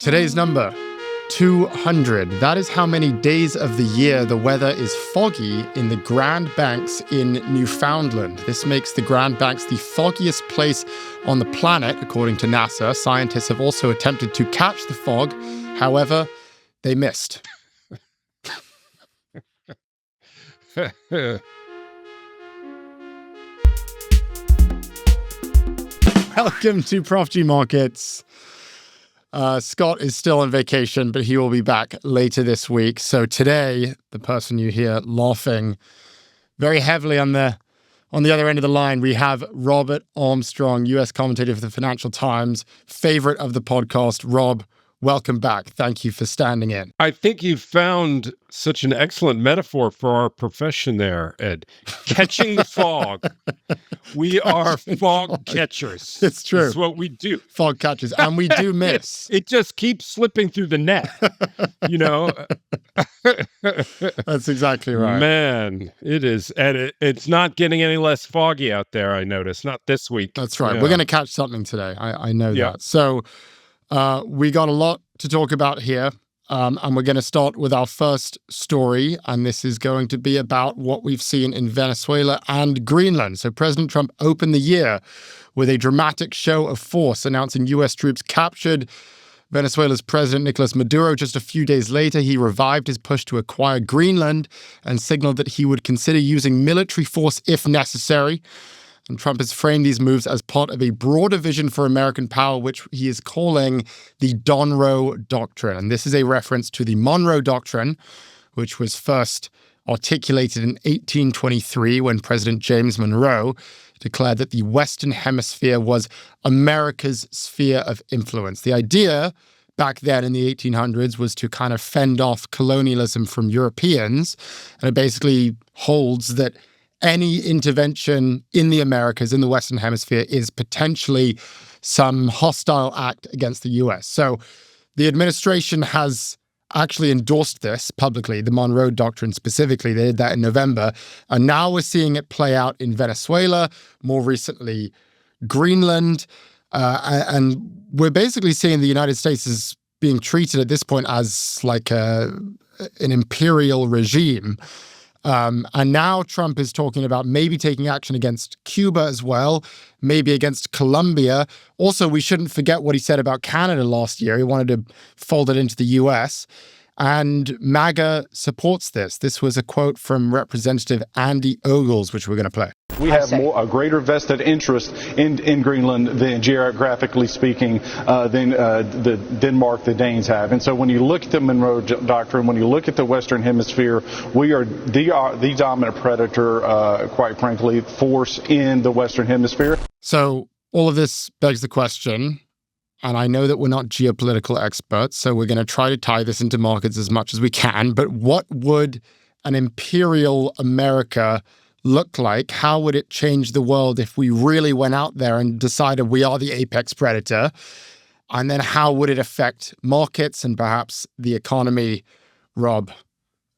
Today's number, 200. That is how many days of the year the weather is foggy in the Grand Banks in Newfoundland. This makes the Grand Banks the foggiest place on the planet, according to NASA. Scientists have also attempted to catch the fog. However, they missed. Welcome to Prof G Markets. Scott is still on vacation, but he will be back later this week. So today, the person you hear laughing very heavily on the other end of the line, we have Robert Armstrong, U.S. commentator for the Financial Times, favorite of the podcast. Rob, welcome back. Thank you for standing in. I think you found such an excellent metaphor for our profession there, Ed. Catching the fog. We are fog catchers. It's true. That's what we do. Fog catchers. And we do miss. It just keeps slipping through the net, you know? That's exactly right. Man, it is. And it's not getting any less foggy out there, I notice. Not this week. That's right. Yeah. We're going to catch something today. I know that. So we got a lot to talk about here. And we're going to start with our first story, and this is going to be about what we've seen in Venezuela and Greenland. So President Trump opened the year with a dramatic show of force, announcing U.S. troops captured Venezuela's President Nicolas Maduro. Just a few days later, he revived his push to acquire Greenland and signaled that he would consider using military force if necessary. And Trump has framed these moves as part of a broader vision for American power, which he is calling the Donroe Doctrine. And this is a reference to the Monroe Doctrine, which was first articulated in 1823 when President James Monroe declared that the Western Hemisphere was America's sphere of influence. The idea back then in the 1800s was to kind of fend off colonialism from Europeans. And it basically holds that any intervention in the Americas, in the Western Hemisphere, is potentially some hostile act against the U.S. So the administration has actually endorsed this publicly, the Monroe Doctrine specifically. They did that in November. And now we're seeing it play out in Venezuela, more recently Greenland. And we're basically seeing the United States as being treated at this point as like an imperial regime. And now Trump is talking about maybe taking action against Cuba as well, maybe against Colombia. Also, we shouldn't forget what he said about Canada last year. He wanted to fold it into the U.S. And MAGA supports this. This was a quote from Representative Andy Ogles, which we're going to play. We have a greater vested interest in Greenland than, geographically speaking, than the Denmark, the Danes have. And so when you look at the Monroe Doctrine, when you look at the Western Hemisphere, we are the dominant predator, quite frankly, force in the Western Hemisphere. So all of this begs the question, and I know that we're not geopolitical experts, so we're going to try to tie this into markets as much as we can, but what would an imperial America look like? How would it change the world if we really went out there and decided we are the apex predator? And then how would it affect markets and perhaps the economy? Rob,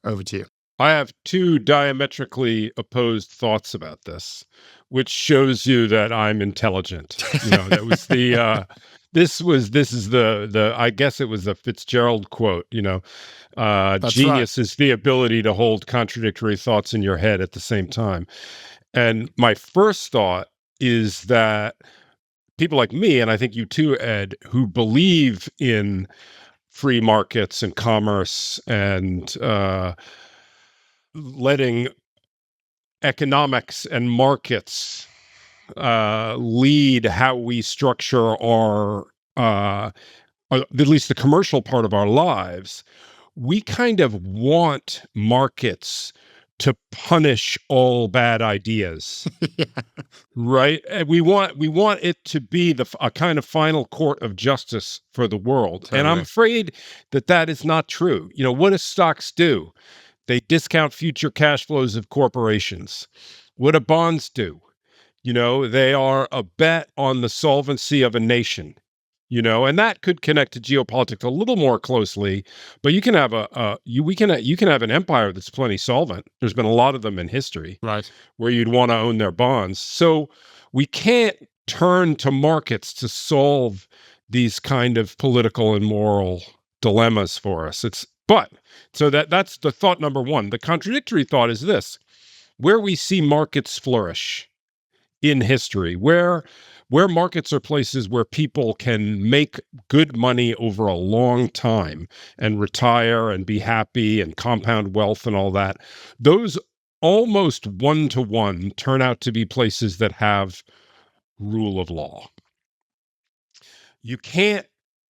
over to you. I have two diametrically opposed thoughts about this, which shows you that I'm intelligent. You know, that was the this is the I guess it was the Fitzgerald quote, you know. Genius is the ability to hold contradictory thoughts in your head at the same time. And my first thought is that people like me, and I think you too, Ed, who believe in free markets and commerce and letting economics and markets lead how we structure our, at least the commercial part of our lives, we kind of want markets to punish all bad ideas, yeah. Right? And we want it to be a kind of final court of justice for the world. Totally. And I'm afraid that is not true. You know, what do stocks do? They discount future cash flows of corporations. What do bonds do? You know, they are a bet on the solvency of a nation. You know, and that could connect to geopolitics a little more closely. But you can have you can have an empire that's plenty solvent. There's been a lot of them in history, right, where you'd want to own their bonds. So we can't turn to markets to solve these kind of political and moral dilemmas for us. So that's the thought number one. The contradictory thought is this: where we see markets flourish in history, where markets are places where people can make good money over a long time and retire and be happy and compound wealth and all that, those almost one-to-one turn out to be places that have rule of law. You can't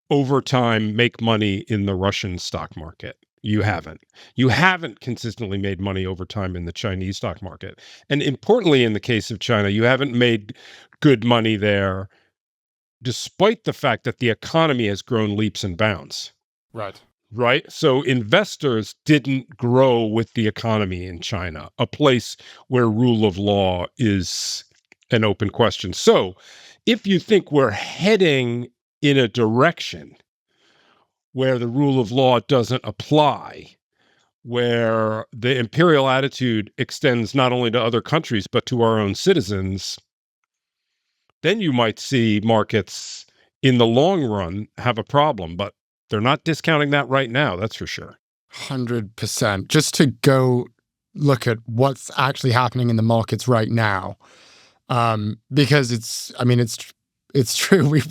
over time make money in the Russian stock market. You haven't. You haven't consistently made money over time in the Chinese stock market. And importantly, in the case of China, you haven't made good money there, despite the fact that the economy has grown leaps and bounds. Right? So investors didn't grow with the economy in China, a place where rule of law is an open question. So if you think we're heading in a direction where the rule of law doesn't apply, where the imperial attitude extends not only to other countries, but to our own citizens, then you might see markets in the long run have a problem. But they're not discounting that right now, that's for sure. 100%. Just to go look at what's actually happening in the markets right now, because it's true.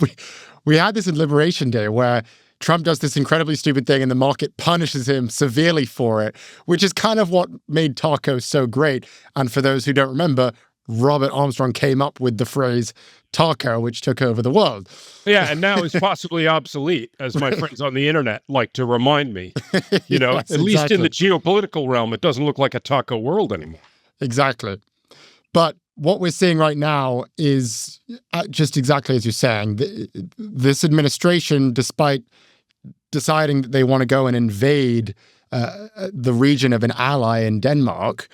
We had this in Liberation Day where Trump does this incredibly stupid thing and the market punishes him severely for it, which is kind of what made tacos so great. And for those who don't remember, Robert Armstrong came up with the phrase taco, which took over the world. Yeah, and now is possibly obsolete, as my friends on the internet like to remind me. Yes, at least in the geopolitical realm, it doesn't look like a taco world anymore. Exactly. But what we're seeing right now is just exactly as you're saying. This administration, despite deciding that they want to go and invade the region of an ally in Denmark,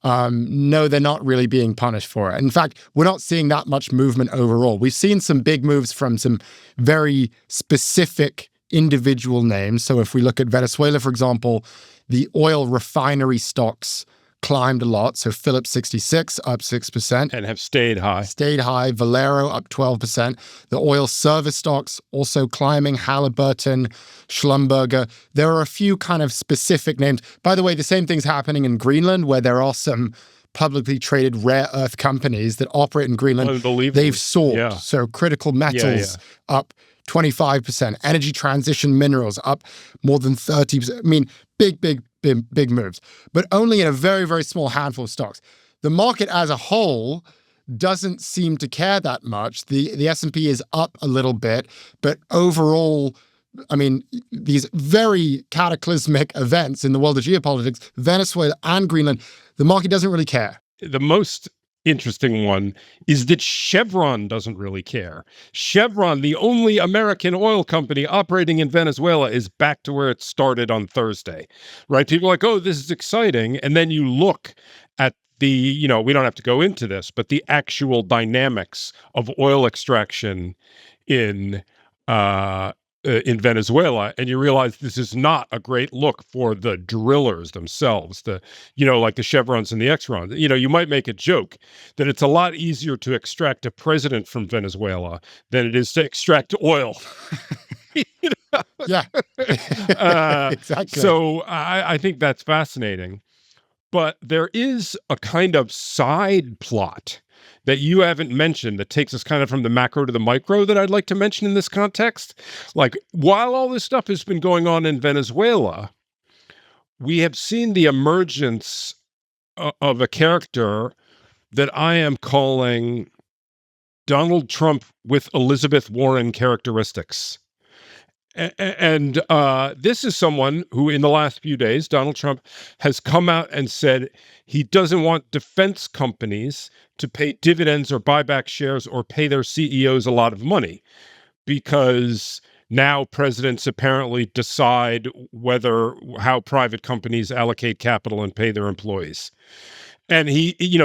no, they're not really being punished for it. In fact, we're not seeing that much movement overall. We've seen some big moves from some very specific individual names. So if we look at Venezuela, for example, the oil refinery stocks climbed a lot. So Phillips 66 up 6%. And have stayed high. Valero up 12%. The oil service stocks also climbing. Halliburton, Schlumberger. There are a few kind of specific names. By the way, the same thing's happening in Greenland, where there are some publicly traded rare earth companies that operate in Greenland. Unbelievable. They've soared. Yeah. So critical metals up 25%. Energy transition minerals up more than 30%. I mean, big moves, but only in a very, very small handful of stocks. The market as a whole doesn't seem to care that much. The S&P is up a little bit, but overall, I mean, these very cataclysmic events in the world of geopolitics, Venezuela and Greenland, the market doesn't really care. The most interesting one is that Chevron doesn't really care. Chevron, the only American oil company operating in Venezuela, is back to where it started on Thursday, right? People are like, oh, this is exciting. And then you look at we don't have to go into this, but the actual dynamics of oil extraction in Venezuela, and you realize this is not a great look for the drillers themselves, like the Chevrons and the Exxons. You might make a joke that it's a lot easier to extract a president from Venezuela than it is to extract oil. Yeah, exactly. So I think that's fascinating. But there is a kind of side plot that you haven't mentioned that takes us kind of from the macro to the micro that I'd like to mention in this context. Like, while all this stuff has been going on in Venezuela, we have seen the emergence of a character that I am calling Donald Trump with Elizabeth Warren characteristics. And this is someone who, in the last few days, Donald Trump has come out and said he doesn't want defense companies to pay dividends or buy back shares or pay their CEOs a lot of money, because now presidents apparently decide how private companies allocate capital and pay their employees. And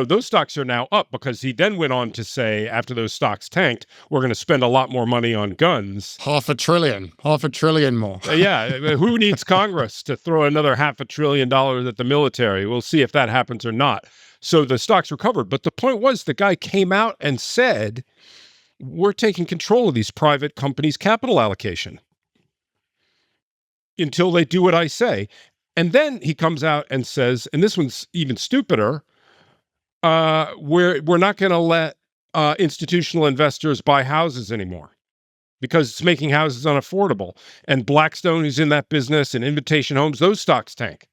those stocks are now up because he then went on to say, after those stocks tanked, we're going to spend a lot more money on guns. $500 billion more. Yeah. Who needs Congress to throw another $500 billion at the military? We'll see if that happens or not. So the stocks recovered. But the point was, the guy came out and said, we're taking control of these private companies' capital allocation until they do what I say. And then he comes out and says, and this one's even stupider, we're not going to let institutional investors buy houses anymore because it's making houses unaffordable. And Blackstone, who's in that business, and Invitation Homes, those stocks tank.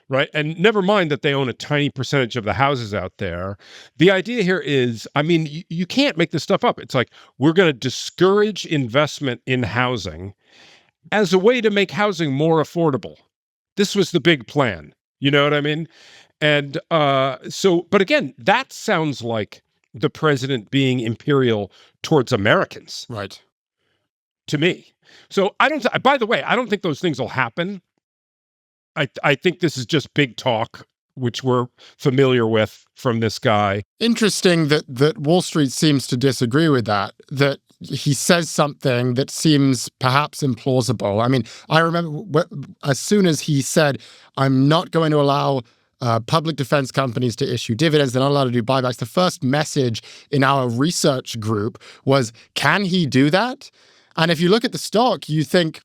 Right. And never mind that they own a tiny percentage of the houses out there. The idea here is, I mean, you can't make this stuff up. It's like, we're going to discourage investment in housing as a way to make housing more affordable. This was the big plan. You know what I mean? And but again, that sounds like the president being imperial towards Americans. Right. To me. So by the way, I don't think those things will happen. I think this is just big talk, which we're familiar with from this guy. Interesting that Wall Street seems to disagree with that he says something that seems perhaps implausible. I mean, I remember as soon as he said, I'm not going to allow public defense companies to issue dividends, they're not allowed to do buybacks, the first message in our research group was, can he do that? And if you look at the stock, you think,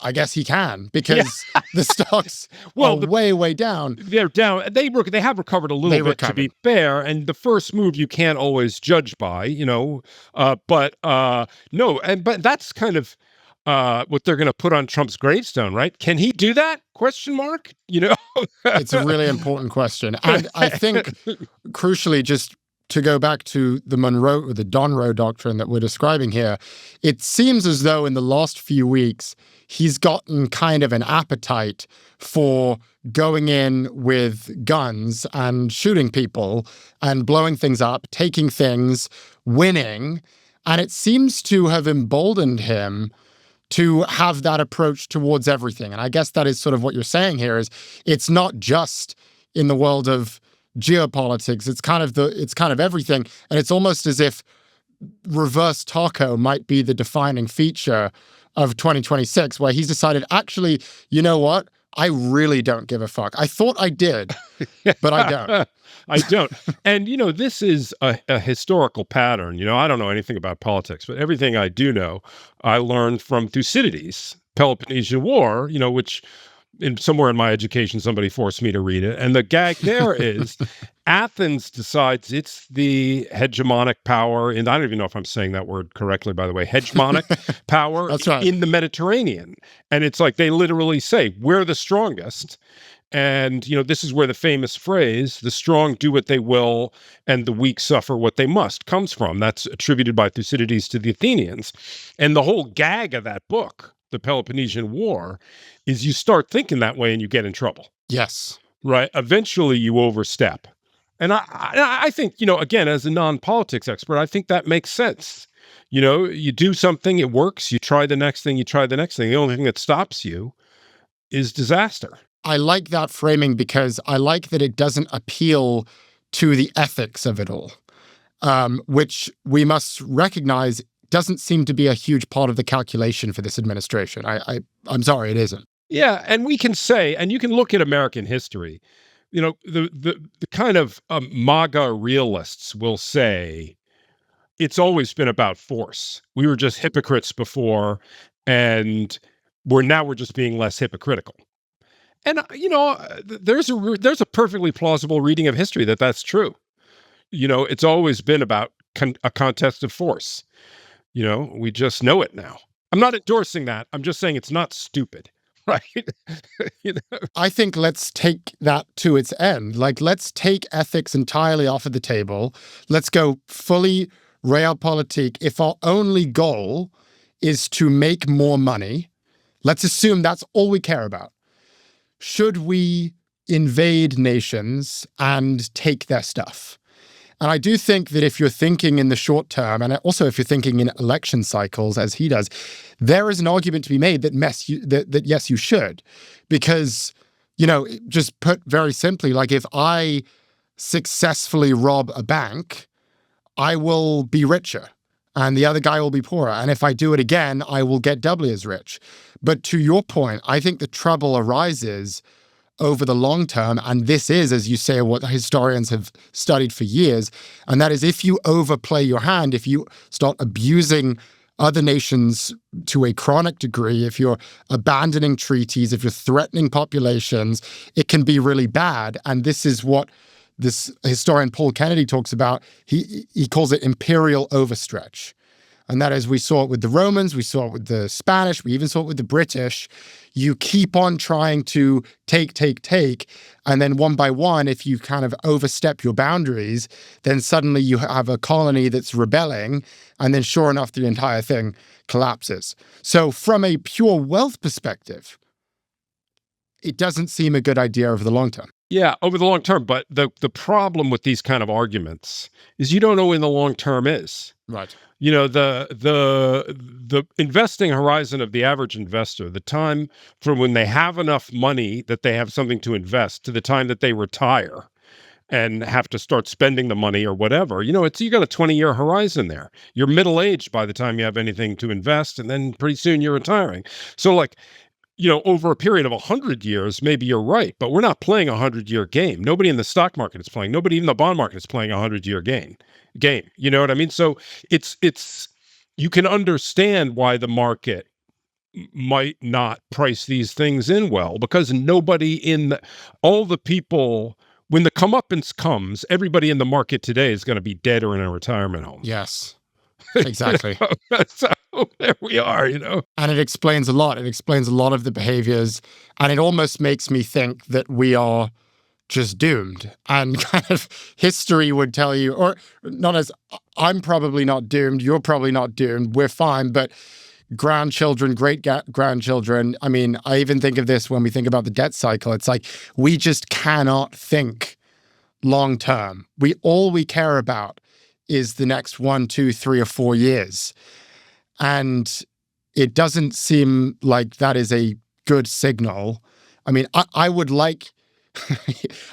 I guess he can, because the stocks are way down. They're down. They have recovered a little bit, to be fair. And the first move you can't always judge by, but that's kind of what they're going to put on Trump's gravestone, right? Can he do that? ? It's a really important question. And I think, crucially, just to go back to the Donroe Doctrine that we're describing here, it seems as though in the last few weeks, he's gotten kind of an appetite for going in with guns and shooting people and blowing things up, taking things, winning. And it seems to have emboldened him to have that approach towards everything. And I guess that is sort of what you're saying here is it's not just in the world of geopolitics, it's kind of everything. And it's almost as if reverse taco might be the defining feature of 2026, where he's decided, actually, you know what? I really don't give a fuck. I thought I did, but I don't. I don't. And, this is a historical pattern. I don't know anything about politics, but everything I do know, I learned from Thucydides, Peloponnesian War, which somewhere in my education, somebody forced me to read it. And the gag there is Athens decides it's the hegemonic power, and I don't even know if I'm saying that word correctly, by the way, hegemonic power That's right. in the Mediterranean. And it's like they literally say, we're the strongest. And, this is where the famous phrase, the strong do what they will and the weak suffer what they must, comes from. That's attributed by Thucydides to the Athenians. And the whole gag of that book, the Peloponnesian War, is you start thinking that way and you get in trouble. Yes. Right. Eventually you overstep. And I think, again, as a non-politics expert, I think that makes sense. You do something, it works, you try the next thing, The only thing that stops you is disaster. I like that framing because I like that it doesn't appeal to the ethics of it all, which we must recognize doesn't seem to be a huge part of the calculation for this administration. I'm sorry, it isn't. Yeah, and we can say, and you can look at American history, the kind of MAGA realists will say it's always been about force. We were just hypocrites before, and we're just being less hypocritical. And there's a perfectly plausible reading of history that's true. It's always been about a contest of force. We just know it now. I'm not endorsing that. I'm just saying it's not stupid. Right. I think let's take that to its end. Let's take ethics entirely off of the table. Let's go fully realpolitik. If our only goal is to make more money, let's assume that's all we care about. Should we invade nations and take their stuff? And I do think that if you're thinking in the short term, and also if you're thinking in election cycles, as he does, there is an argument to be made that yes, you should. Because, just put very simply, if I successfully rob a bank, I will be richer and the other guy will be poorer. And if I do it again, I will get doubly as rich. But to your point, I think the trouble arises over the long term, and this is, as you say, what historians have studied for years, and that is if you overplay your hand, if you start abusing other nations to a chronic degree, if you're abandoning treaties, if you're threatening populations, it can be really bad. And this is what this historian Paul Kennedy talks about. He calls it imperial overstretch. And that is, we saw it with the Romans, we saw it with the Spanish, we even saw it with the British. You keep on trying to take, and then one by one, if you kind of overstep your boundaries, then suddenly you have a colony that's rebelling, and then sure enough, the entire thing collapses. So from a pure wealth perspective, it doesn't seem a good idea over the long term. Yeah, over the long term. But the problem with these kind of arguments is you don't know when the long term is. Right. You know, the investing horizon of the average investor, the time from when they have enough money that they have something to invest to the time that they retire and have to start spending the money or whatever, you got a 20-year horizon there. You're middle-aged by the time you have anything to invest, and then pretty soon you're retiring. So over a period of 100 years, maybe you're right, but we're not playing a 100-year game. Nobody in the stock market is playing. Nobody in the bond market is playing a 100-year game. You know what I mean? So it's you can understand why the market might not price these things in well, because nobody all the people, when the comeuppance comes, everybody in the market today is going to be dead or in a retirement home. Yes. Exactly. So there we are, And it explains a lot. It explains a lot of the behaviors. And it almost makes me think that we are just doomed. And kind of history would tell you, or not as, I'm probably not doomed, you're probably not doomed, we're fine, but grandchildren, great-grandchildren, I mean, I even think of this when we think about the debt cycle. It's like, we just cannot think long term. All we care about is the next 1, 2, 3, or 4 years. And it doesn't seem like that is a good signal. I mean, I would like,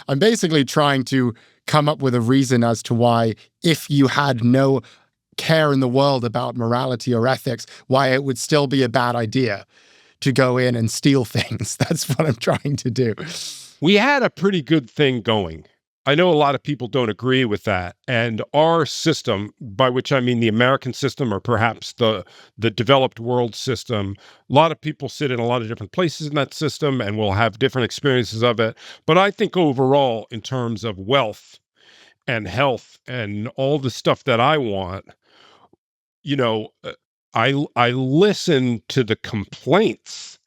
I'm basically trying to come up with a reason as to why, if you had no care in the world about morality or ethics, why it would still be a bad idea to go in and steal things. That's what I'm trying to do. We had a pretty good thing going. I know a lot of people don't agree with that. And our system, by which I mean the American system, or perhaps the developed world system, a lot of people sit in a lot of different places in that system and will have different experiences of it. But I think overall, in terms of wealth and health and all the stuff that I want, I listen to the complaints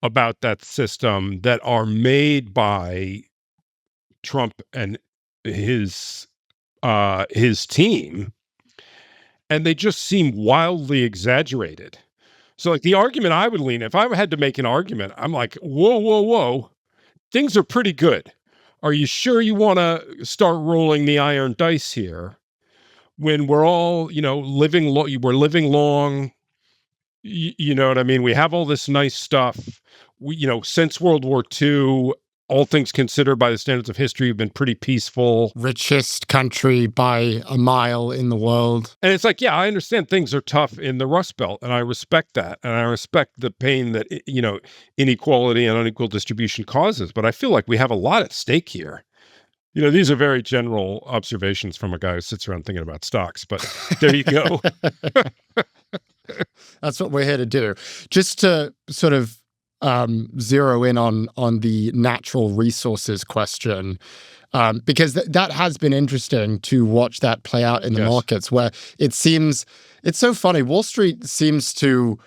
about that system that are made by Trump and his team, and they just seem wildly exaggerated. So the argument I would lean, if I had to make an argument, I'm like, whoa, things are pretty good. Are you sure you want to start rolling the iron dice here when we're all, living long, you know what I mean? We have all this nice stuff. Since World War II, all things considered by the standards of history, we've been pretty peaceful. Richest country by a mile in the world. And it's like, yeah, I understand things are tough in the Rust Belt, and I respect that. And I respect the pain that, inequality and unequal distribution causes. But I feel like we have a lot at stake here. These are very general observations from a guy who sits around thinking about stocks, but there you go. That's what we're here to do. Just to sort of zero in on the natural resources question, because that has been interesting to watch that play out in the markets, where it seems, it's so funny, Wall Street seems to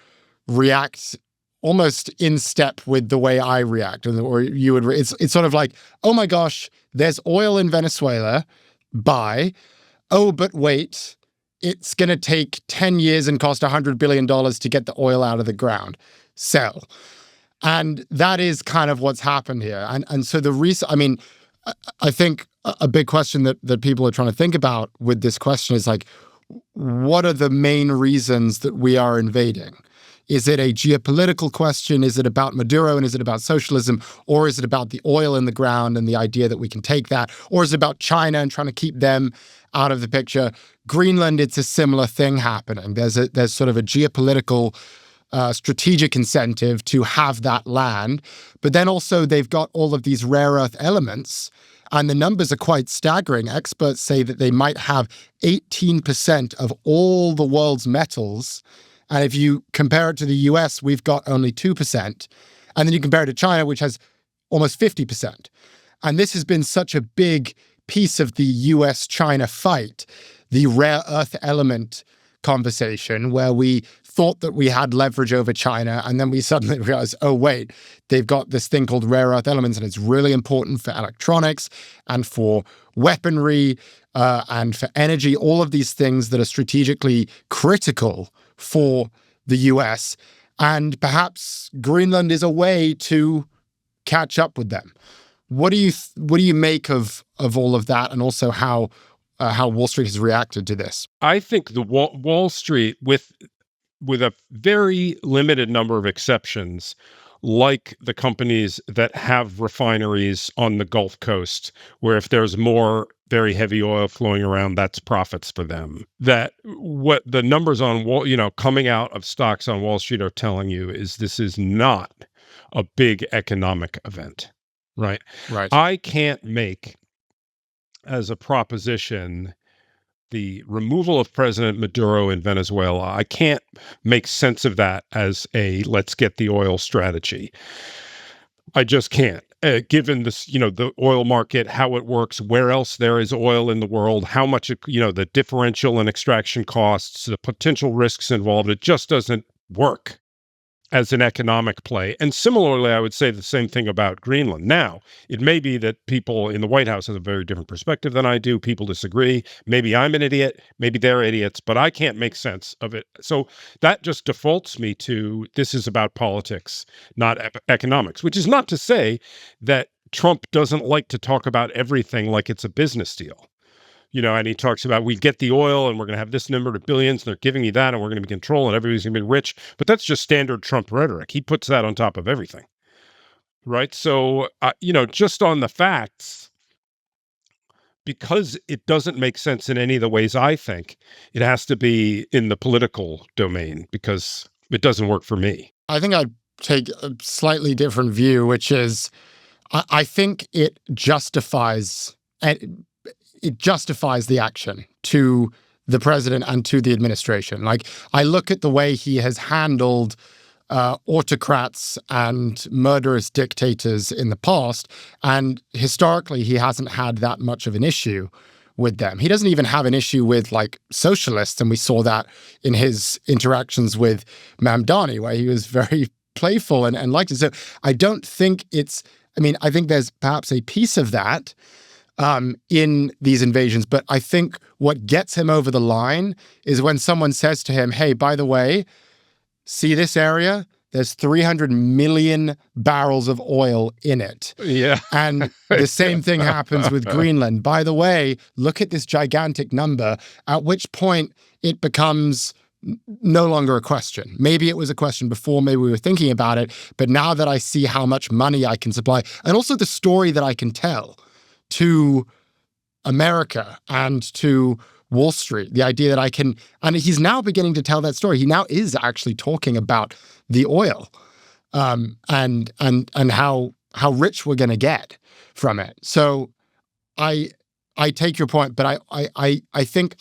react almost in step with the way I react, or you would. It's sort of like, oh my gosh, there's oil in Venezuela, buy. Oh, but wait, it's going to take 10 years and cost $100 billion to get the oil out of the ground. Sell. And that is kind of what's happened here. And so I think a big question that people are trying to think about with this question is like, what are the main reasons that we are invading? Is it a geopolitical question? Is it about Maduro and is it about socialism? Or is it about the oil in the ground and the idea that we can take that? Or is it about China and trying to keep them out of the picture? Greenland, it's a similar thing happening. There's sort of a geopolitical strategic incentive to have that land. But then also they've got all of these rare earth elements, and the numbers are quite staggering. Experts say that they might have 18% of all the world's metals. And if you compare it to the US, we've got only 2%. And then you compare it to China, which has almost 50%. And this has been such a big piece of the US-China fight, the rare earth element conversation, where we thought that we had leverage over China, and then we suddenly realized, oh, wait, they've got this thing called rare earth elements, and it's really important for electronics and for weaponry and for energy, all of these things that are strategically critical for the US. And perhaps Greenland is a way to catch up with them. What do you make of all of that, and also how Wall Street has reacted to this? I think the Wall Street, with a very limited number of exceptions, like the companies that have refineries on the Gulf Coast, where if there's more very heavy oil flowing around, that's profits for them. That what the numbers on coming out of stocks on Wall Street are telling you is this is not a big economic event. Right. Right. I can't make as a proposition the removal of President Maduro in Venezuela. I can't make sense of that as a let's get the oil strategy. I just can't. Given this, the oil market, how it works, where else there is oil in the world, how much, the differential and extraction costs, the potential risks involved, it just doesn't work as an economic play. And similarly, I would say the same thing about Greenland. Now, it may be that people in the White House have a very different perspective than I do. People disagree. Maybe I'm an idiot. Maybe they're idiots, but I can't make sense of it. So that just defaults me to this is about politics, not economics, which is not to say that Trump doesn't like to talk about everything like it's a business deal. And he talks about we get the oil and we're going to have this number of billions and they're giving you that and we're going to be in control and everybody's going to be rich. But that's just standard Trump rhetoric. He puts that on top of everything. Right. So, just on the facts, because it doesn't make sense in any of the ways I think, it has to be in the political domain because it doesn't work for me. I think I'd take a slightly different view, which is I think it justifies the action to the president and to the administration. Like, I look at the way he has handled autocrats and murderous dictators in the past, and historically, he hasn't had that much of an issue with them. He doesn't even have an issue with, socialists, and we saw that in his interactions with Mamdani, where he was very playful and liked it. So I don't think I think there's perhaps a piece of that in these invasions. But I think what gets him over the line is when someone says to him, hey, by the way, see this area? There's 300 million barrels of oil in it. Yeah. And the same thing happens with Greenland. By the way, look at this gigantic number, at which point it becomes no longer a question. Maybe it was a question before, maybe we were thinking about it, but now that I see how much money I can supply, and also the story that I can tell to America and to Wall Street, the idea that and he's now beginning to tell that story. He now is actually talking about the oil, and how rich we're going to get from it. So I take your point, but I think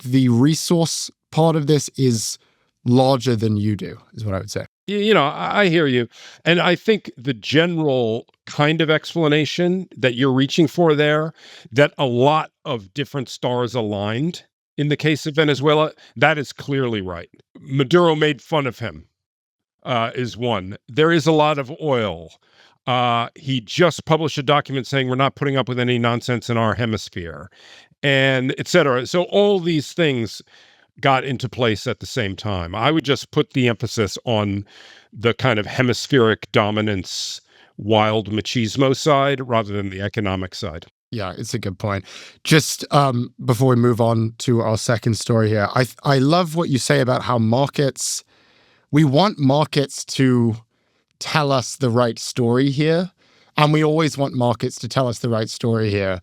the resource part of this is larger than you do, is what I would say. I hear you. And I think the general kind of explanation that you're reaching for there, that a lot of different stars aligned in the case of Venezuela, that is clearly right. Maduro made fun of him, is one. There is a lot of oil. He just published a document saying we're not putting up with any nonsense in our hemisphere, and et cetera. So all these things got into place at the same time. I would just put the emphasis on the kind of hemispheric dominance, wild machismo side rather than the economic side. Yeah, it's a good point. Just before we move on to our second story here, I love what you say about how we want markets to tell us the right story here, and we always want markets to tell us the right story here,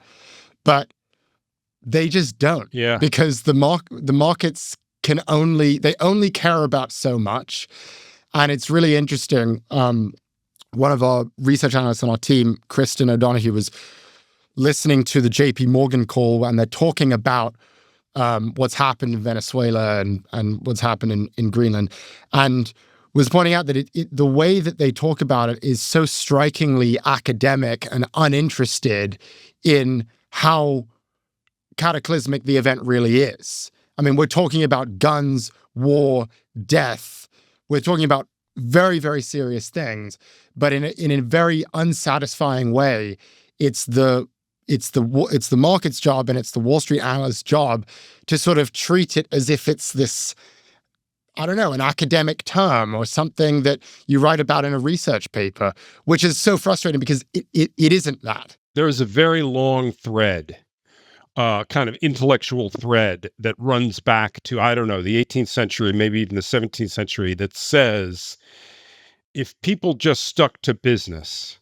but they just don't. Yeah. Because the markets they only care about so much. And it's really interesting. One of our research analysts on our team, Kristen O'Donoghue, was listening to the JP Morgan call, and they're talking about what's happened in Venezuela and what's happened in Greenland, and was pointing out that the way that they talk about it is so strikingly academic and uninterested in how cataclysmic the event really is. I mean, we're talking about guns, war, death. We're talking about very, very serious things, but in a very unsatisfying way. It's the market's job and it's the Wall Street analyst's job to sort of treat it as if it's this, I don't know, an academic term or something that you write about in a research paper, which is so frustrating because it isn't that. There is a very long thread, kind of intellectual thread that runs back to, I don't know, the 18th century, maybe even the 17th century, that says if people just stuck to business,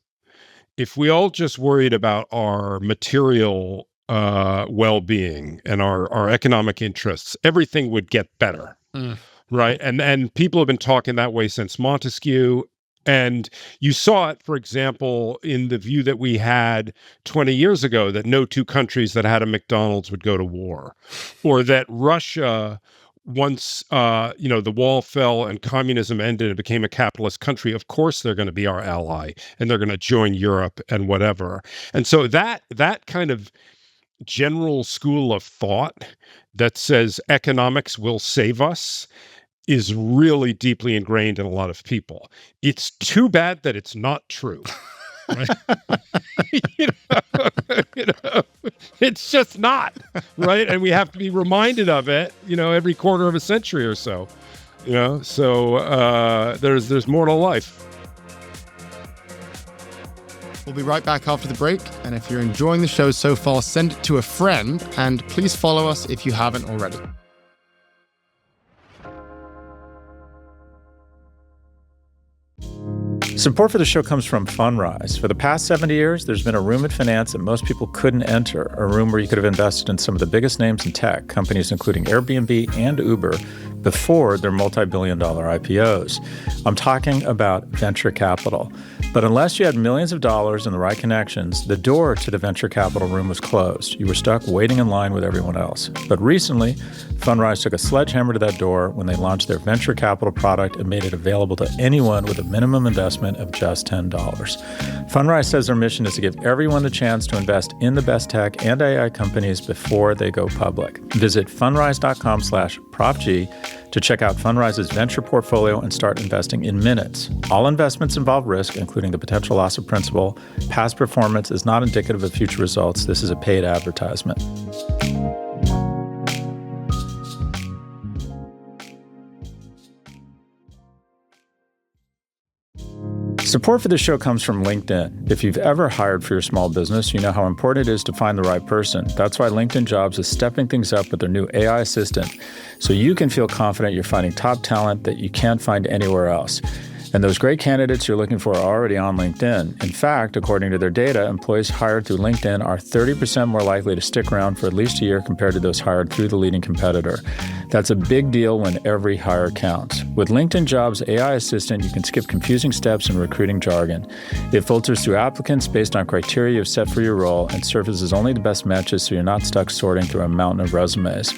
if we all just worried about our material well-being and our economic interests, everything would get better, right? And people have been talking that way since Montesquieu. And you saw it, for example, in the view that we had 20 years ago that no two countries that had a McDonald's would go to war, or that Russia, once the wall fell and communism ended and became a capitalist country, of course they're going to be our ally and they're going to join Europe and whatever. And so that kind of general school of thought that says economics will save us is really deeply ingrained in a lot of people. It's too bad that it's not true. Right? It's just not, right? And we have to be reminded of it, every quarter of a century or so, So there's more to life. We'll be right back after the break. And if you're enjoying the show so far, send it to a friend, and please follow us if you haven't already. Support for the show comes from Fundrise. For the past 70 years, there's been a room in finance that most people couldn't enter, a room where you could have invested in some of the biggest names in tech, companies including Airbnb and Uber, before their multi-billion-dollar IPOs. I'm talking about venture capital. But unless you had millions of dollars and the right connections, the door to the venture capital room was closed. You were stuck waiting in line with everyone else. But recently, Fundrise took a sledgehammer to that door when they launched their venture capital product and made it available to anyone with a minimum investment of just $10. Fundrise says their mission is to give everyone the chance to invest in the best tech and AI companies before they go public. Visit fundrise.com/Prof G to check out Fundrise's venture portfolio and start investing in minutes. All investments involve risk, including the potential loss of principal. Past performance is not indicative of future results. This is a paid advertisement. Support for the show comes from LinkedIn. If you've ever hired for your small business, you know how important it is to find the right person. That's why LinkedIn Jobs is stepping things up with their new AI assistant, so you can feel confident you're finding top talent that you can't find anywhere else. And those great candidates you're looking for are already on LinkedIn. In fact, according to their data, employees hired through LinkedIn are 30% more likely to stick around for at least a year compared to those hired through the leading competitor. That's a big deal when every hire counts. With LinkedIn Jobs AI Assistant, you can skip confusing steps and recruiting jargon. It filters through applicants based on criteria you've set for your role and surfaces only the best matches so you're not stuck sorting through a mountain of resumes.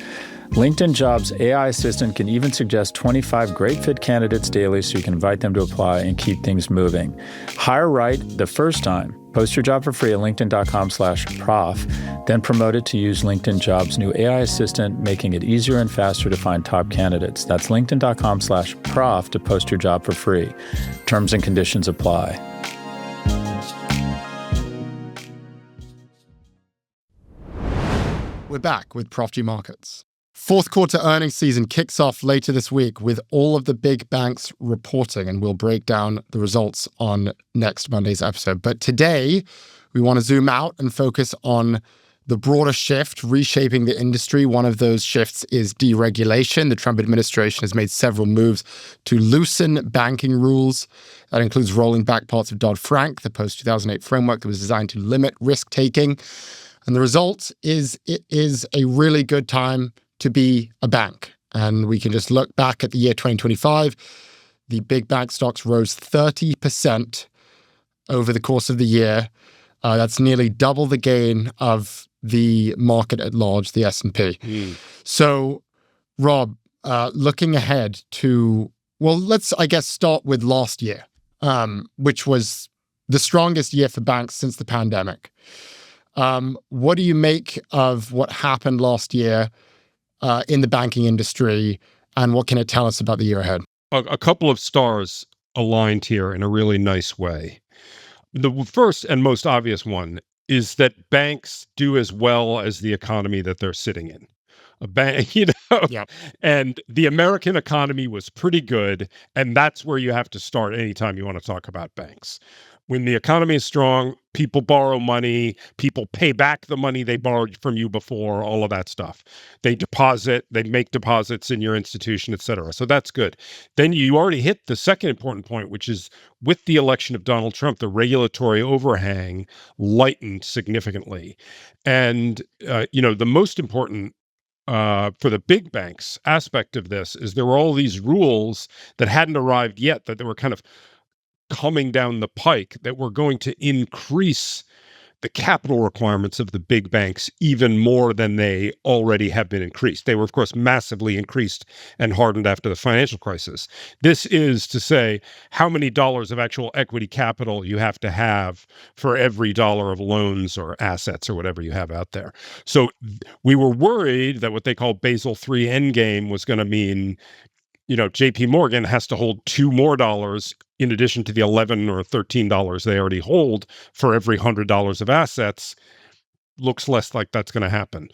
LinkedIn Jobs AI Assistant can even suggest 25 great fit candidates daily so you can invite them to apply and keep things moving. Hire right the first time. Post your job for free at linkedin.com/prof, then promote it to use LinkedIn Jobs' new AI assistant, making it easier and faster to find top candidates. That's linkedin.com/prof to post your job for free. Terms and conditions apply. We're back with Prof G Markets. Fourth quarter earnings season kicks off later this week with all of the big banks reporting, and we'll break down the results on next Monday's episode. But today, we want to zoom out and focus on the broader shift reshaping the industry. One of those shifts is deregulation. The Trump administration has made several moves to loosen banking rules. That includes rolling back parts of Dodd-Frank, the post-2008 framework that was designed to limit risk-taking. And the result is it is a really good time to be a bank. And we can just look back at the year 2025. The big bank stocks rose 30% over the course of the year. That's nearly double the gain of the market at large, the S&P. So, Rob, looking ahead to, well, let's, I guess, start with last year, which was the strongest year for banks since the pandemic. What do you make of what happened last year in the banking industry, and what can it tell us about the year ahead? A couple of stars aligned here in a really nice way. The first and most obvious one is that banks do as well as the economy that they're sitting in. A bank, Yep. And the American economy was pretty good, and that's where you have to start anytime you want to talk about banks. When the economy is strong, people borrow money, people pay back the money they borrowed from you before, all of that stuff. They deposit, they make deposits in your institution, et cetera. So that's good. Then you already hit the second important point, which is with the election of Donald Trump, the regulatory overhang lightened significantly. And, the most important for the big banks aspect of this is there were all these rules that hadn't arrived yet, that they were kind of coming down the pike, that were going to increase the capital requirements of the big banks even more than they already have been increased. They were, of course, massively increased and hardened after the financial crisis. This is to say how many dollars of actual equity capital you have to have for every dollar of loans or assets or whatever you have out there. So we were worried that what they call Basel III endgame was going to mean, JP Morgan has to hold $2 more in addition to the $11 or $13 they already hold for every $100 of assets. Looks less like that's going to happen.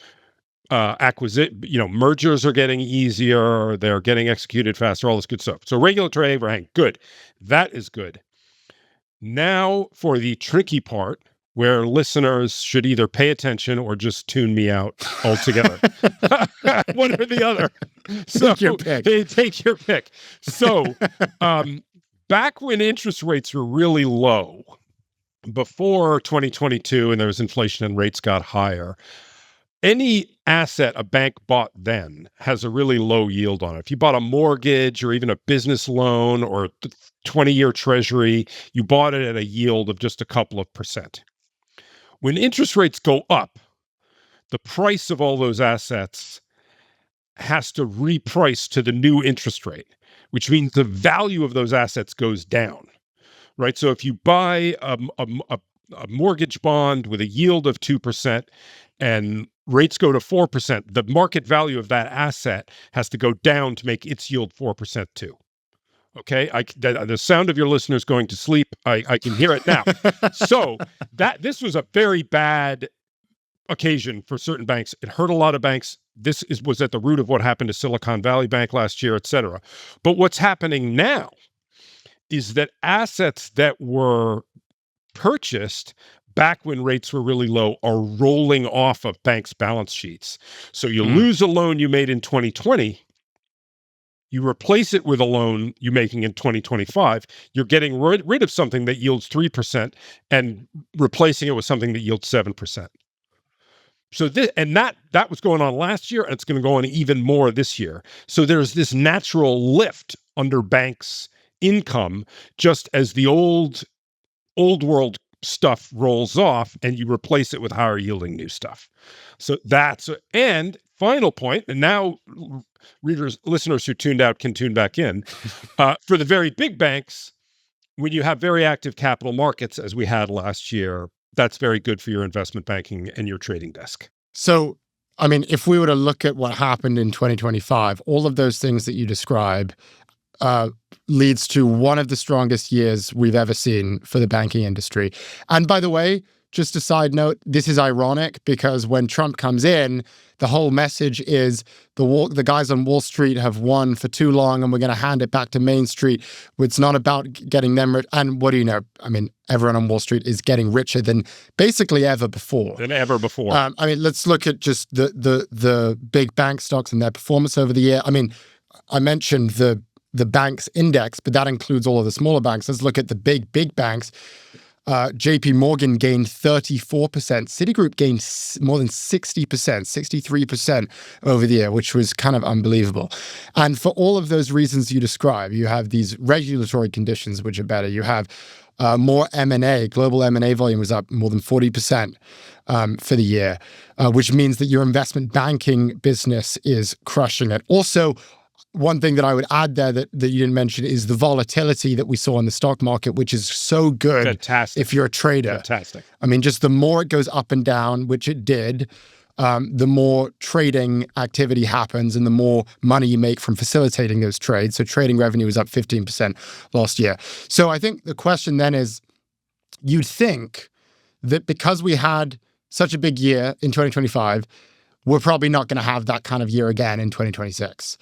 Mergers are getting easier. They're getting executed faster, all this good stuff. So regulatory overhang, good. That is good. Now for the tricky part, where listeners should either pay attention or just tune me out altogether. One or the other. So Take your pick. Take your pick. So back when interest rates were really low, before 2022, and there was inflation and rates got higher, any asset a bank bought then has a really low yield on it. If you bought a mortgage or even a business loan or a 20-year treasury, you bought it at a yield of just a couple of percent. When interest rates go up, the price of all those assets has to reprice to the new interest rate, which means the value of those assets goes down, right? So if you buy a mortgage bond with a yield of 2% and rates go to 4%, the market value of that asset has to go down to make its yield 4% too. Okay, the sound of your listeners going to sleep, I can hear it now. So this was a very bad occasion for certain banks. It hurt a lot of banks. This was at the root of what happened to Silicon Valley Bank last year, et cetera. But what's happening now is that assets that were purchased back when rates were really low are rolling off of banks' balance sheets. So you lose a loan you made in 2020, you replace it with a loan you're making in 2025, you're getting rid of something that yields 3% and replacing it with something that yields 7%. So that was going on last year, and it's going to go on even more this year. So there's this natural lift under banks' income, just as the old world stuff rolls off and you replace it with higher yielding new stuff. So and final point, and now listeners who tuned out can tune back in. For the very big banks, when you have very active capital markets, as we had last year, that's very good for your investment banking and your trading desk. So, I mean, if we were to look at what happened in 2025, all of those things that you describe leads to one of the strongest years we've ever seen for the banking industry. And by the way, just a side note, this is ironic because when Trump comes in, the whole message is the guys on Wall Street have won for too long and we're going to hand it back to Main Street. It's not about getting them rich. And what do you know? I mean, everyone on Wall Street is getting richer than basically ever before. I mean, let's look at just the big bank stocks and their performance over the year. I mean, I mentioned the banks index, but that includes all of the smaller banks. Let's look at the big banks. JP Morgan gained 34%. Citigroup gained more than 60%, 63% over the year, which was kind of unbelievable. And for all of those reasons you describe, you have these regulatory conditions which are better. You have more M&A. Global M&A volume was up more than 40% for the year, which means that your investment banking business is crushing it. Also, one thing that I would add there that you didn't mention is the volatility that we saw in the stock market, which is so good. Fantastic. If you're a trader. Fantastic. I mean, just the more it goes up and down, which it did, the more trading activity happens and the more money you make from facilitating those trades. So trading revenue was up 15% last year. So I think the question then is, you'd think that because we had such a big year in 2025, we're probably not going to have that kind of year again in 2026.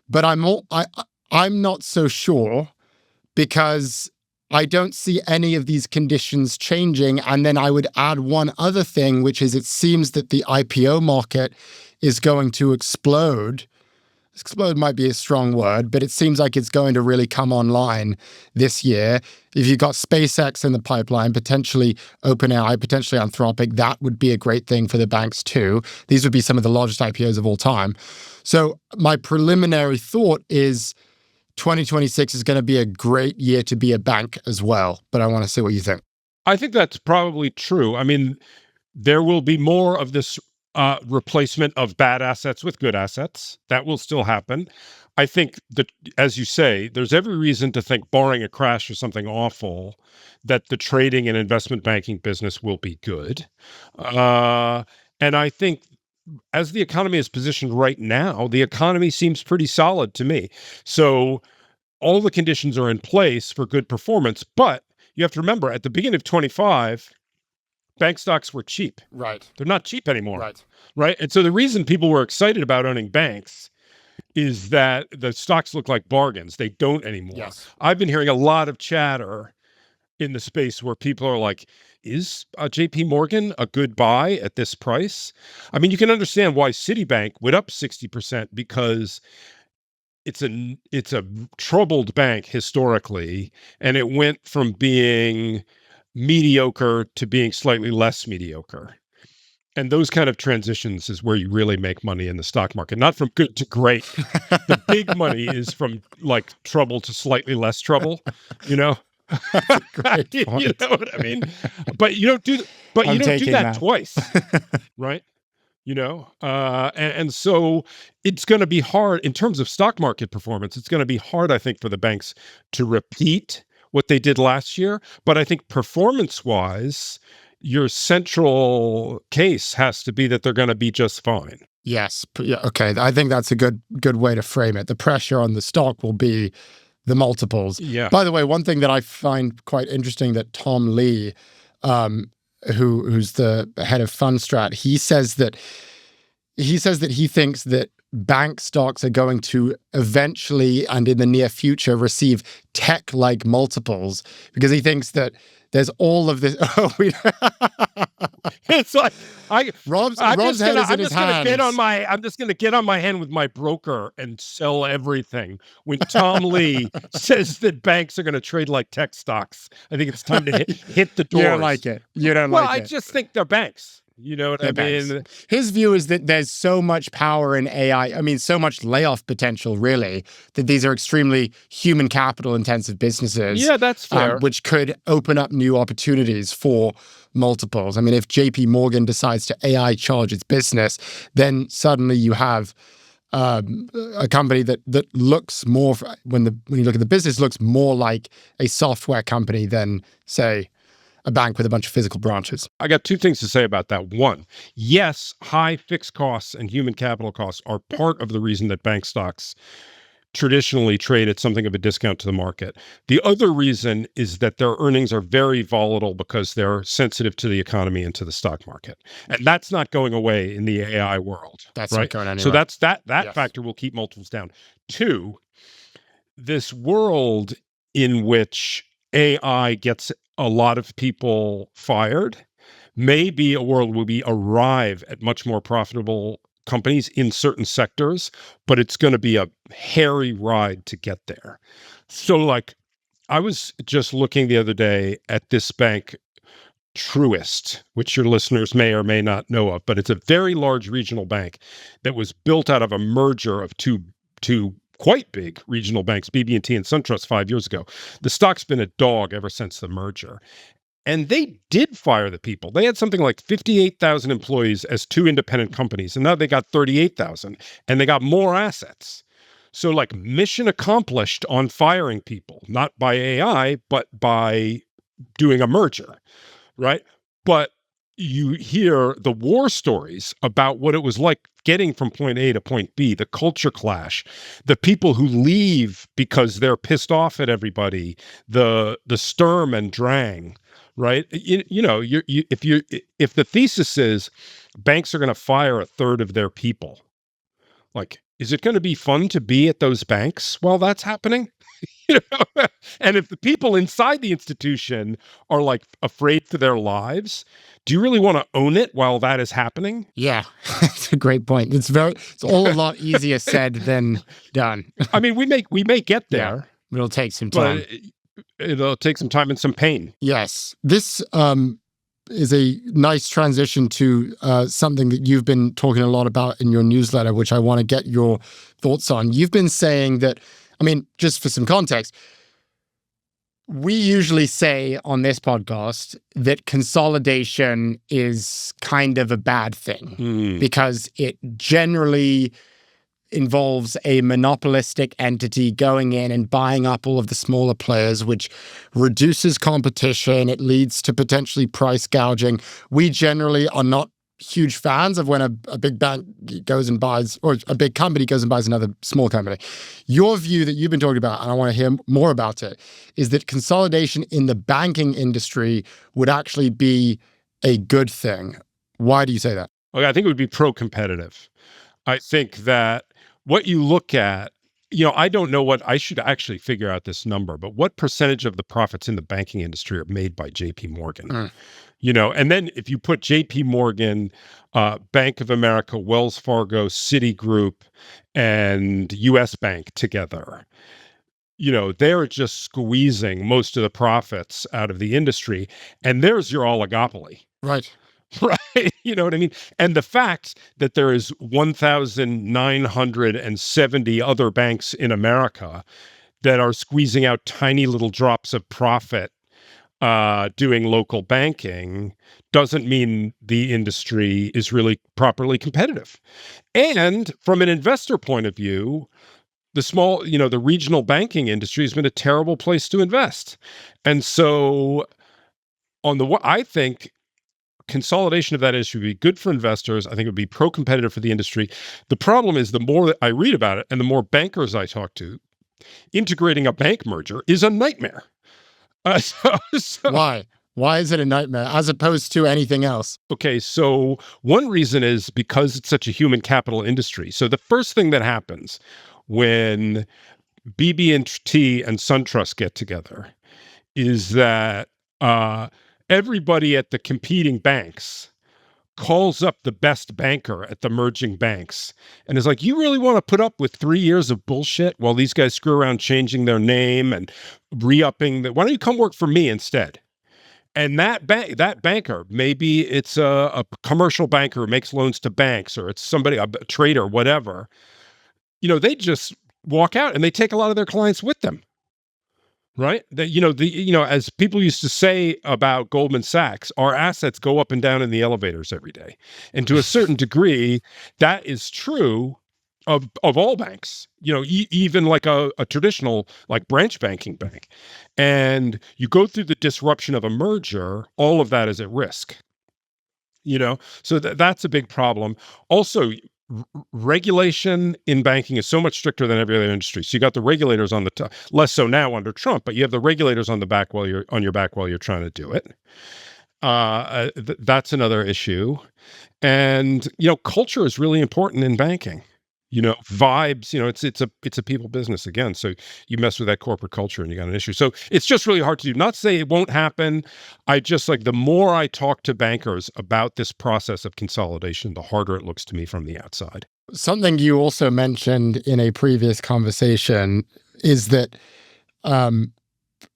But I'm not so sure, because I don't see any of these conditions changing. And then I would add one other thing, which is it seems that the IPO market is going to explode. Explode might be a strong word, but it seems like it's going to really come online this year. If you've got SpaceX in the pipeline, potentially OpenAI, potentially Anthropic, that would be a great thing for the banks too. These would be some of the largest IPOs of all time. So my preliminary thought is 2026 is going to be a great year to be a bank as well. But I want to see what you think. I think that's probably true. I mean, there will be more of this replacement of bad assets with good assets. That will still happen. I think that, as you say, there's every reason to think, barring a crash or something awful, that the trading and investment banking business will be good. And I think as the economy is positioned right now, the economy seems pretty solid to me. So all the conditions are in place for good performance. But you have to remember, at the beginning of 25, bank stocks were cheap. Right. They're not cheap anymore. Right. Right. And so the reason people were excited about owning banks is that the stocks look like bargains. They don't anymore. Yes. I've been hearing a lot of chatter in the space where people are like, is JP Morgan a good buy at this price? I mean, you can understand why Citibank went up 60%, because it's a troubled bank historically, and it went from being mediocre to being slightly less mediocre. And those kind of transitions is where you really make money in the stock market, not from good to great. The big money is from like trouble to slightly less trouble, you know? Great You point. know what I mean? But you don't do that twice, right? You know, and so it's going to be hard in terms of stock market performance. It's going to be hard, I think, for the banks to repeat what they did last year. But I think performance-wise, your central case has to be that they're going to be just fine. Yes. Yeah, okay. I think that's a good way to frame it. The pressure on the stock will be the multiples. Yeah. By the way, one thing that I find quite interesting that Tom Lee, who's the head of Fundstrat, he says that he thinks that bank stocks are going to eventually and in the near future receive tech-like multiples, because he thinks that there's all of this. Oh, It's like Rob's head is in his hands. I'm just going to get on my hand with my broker and sell everything. When Tom Lee says that banks are going to trade like tech stocks, I think it's time to hit the doors. You don't like it. You don't like it. Well, I just think they're banks. You know what I mean? His view is that there's so much power in AI. I mean, so much layoff potential, really, that these are extremely human capital intensive businesses. Yeah, that's fair. Which could open up new opportunities for multiples. I mean, if JP Morgan decides to AI charge its business, then suddenly you have a company that looks more, when you look at the business, looks more like a software company than, say, a bank with a bunch of physical branches. I got two things to say about that. One, yes, high fixed costs and human capital costs are part of the reason that bank stocks traditionally trade at something of a discount to the market. The other reason is that their earnings are very volatile because they're sensitive to the economy and to the stock market. And that's not going away in the AI world. That's right? not going anywhere. So that Yes. factor will keep multiples down. Two, this world in which AI gets a lot of people fired may be a world where we arrive at much more profitable companies in certain sectors, but it's going to be a hairy ride to get there. So like I was just looking the other day at this bank, Truist, which your listeners may or may not know of, but it's a very large regional bank that was built out of a merger of two quite big regional banks, BB&T and SunTrust, 5 years ago. The stock's been a dog ever since the merger. And they did fire the people. They had something like 58,000 employees as two independent companies, and now they got 38,000, and they got more assets. So like mission accomplished on firing people, not by AI, but by doing a merger. Right. But you hear the war stories about what it was like getting from point A to point B, the culture clash, the people who leave because they're pissed off at everybody, the Sturm and Drang, right? If the thesis is banks are going to fire a third of their people, like, is it going to be fun to be at those banks while that's happening? And if the people inside the institution are like afraid for their lives, do you really want to own it while that is happening? Yeah, that's a great point. It's all a lot easier said than done. I mean, we may get there. Yeah, it'll take some time. But it'll take some time and some pain. Yes. This is a nice transition to something that you've been talking a lot about in your newsletter, which I want to get your thoughts on. You've been saying that, I mean, just for some context, we usually say on this podcast that consolidation is kind of a bad thing because it generally involves a monopolistic entity going in and buying up all of the smaller players, which reduces competition. It leads to potentially price gouging. We generally are not huge fans of when a big bank goes and buys, or a big company goes and buys another small company. Your view that you've been talking about, and I want to hear more about it, is that consolidation in the banking industry would actually be a good thing. Why do you say that? Okay, I think it would be pro-competitive. I think that what you look at, I don't know I should actually figure out this number, but what percentage of the profits in the banking industry are made by JP Morgan? And then if you put JP Morgan, Bank of America, Wells Fargo, Citigroup, and US Bank together, they're just squeezing most of the profits out of the industry. And there's your oligopoly. Right. Right. You know what I mean? And the fact that there is 1,970 other banks in America that are squeezing out tiny little drops of profit doing local banking doesn't mean the industry is really properly competitive. And from an investor point of view, the regional banking industry has been a terrible place to invest. And so I think consolidation of that issue would be good for investors. I think it would be pro-competitive for the industry. The problem is the more that I read about it and the more bankers I talk to, integrating a bank merger is a nightmare. Why? Why is it a nightmare as opposed to anything else? Okay, so one reason is because it's such a human capital industry. So the first thing that happens when BB&T and SunTrust get together is that everybody at the competing banks calls up the best banker at the merging banks and is like, you really want to put up with 3 years of bullshit while these guys screw around changing their name and re-upping why don't you come work for me instead? And that banker, maybe it's a commercial banker who makes loans to banks, or it's somebody, a trader, whatever, they just walk out and they take a lot of their clients with them. Right. As people used to say about Goldman Sachs, our assets go up and down in the elevators every day. And to a certain degree, that is true of all banks, even like a traditional like branch banking bank. And you go through the disruption of a merger, all of that is at risk. So that's a big problem. Also, regulation in banking is so much stricter than every other industry. So you got the regulators on the top, less so now under Trump, but you have the regulators on your back while you're trying to do it. That's another issue. And culture is really important in banking. Vibes, it's a people business again. So you mess with that corporate culture and you got an issue. So it's just really hard to do. Not to say it won't happen. I just the more I talk to bankers about this process of consolidation, the harder it looks to me from the outside. Something you also mentioned in a previous conversation is that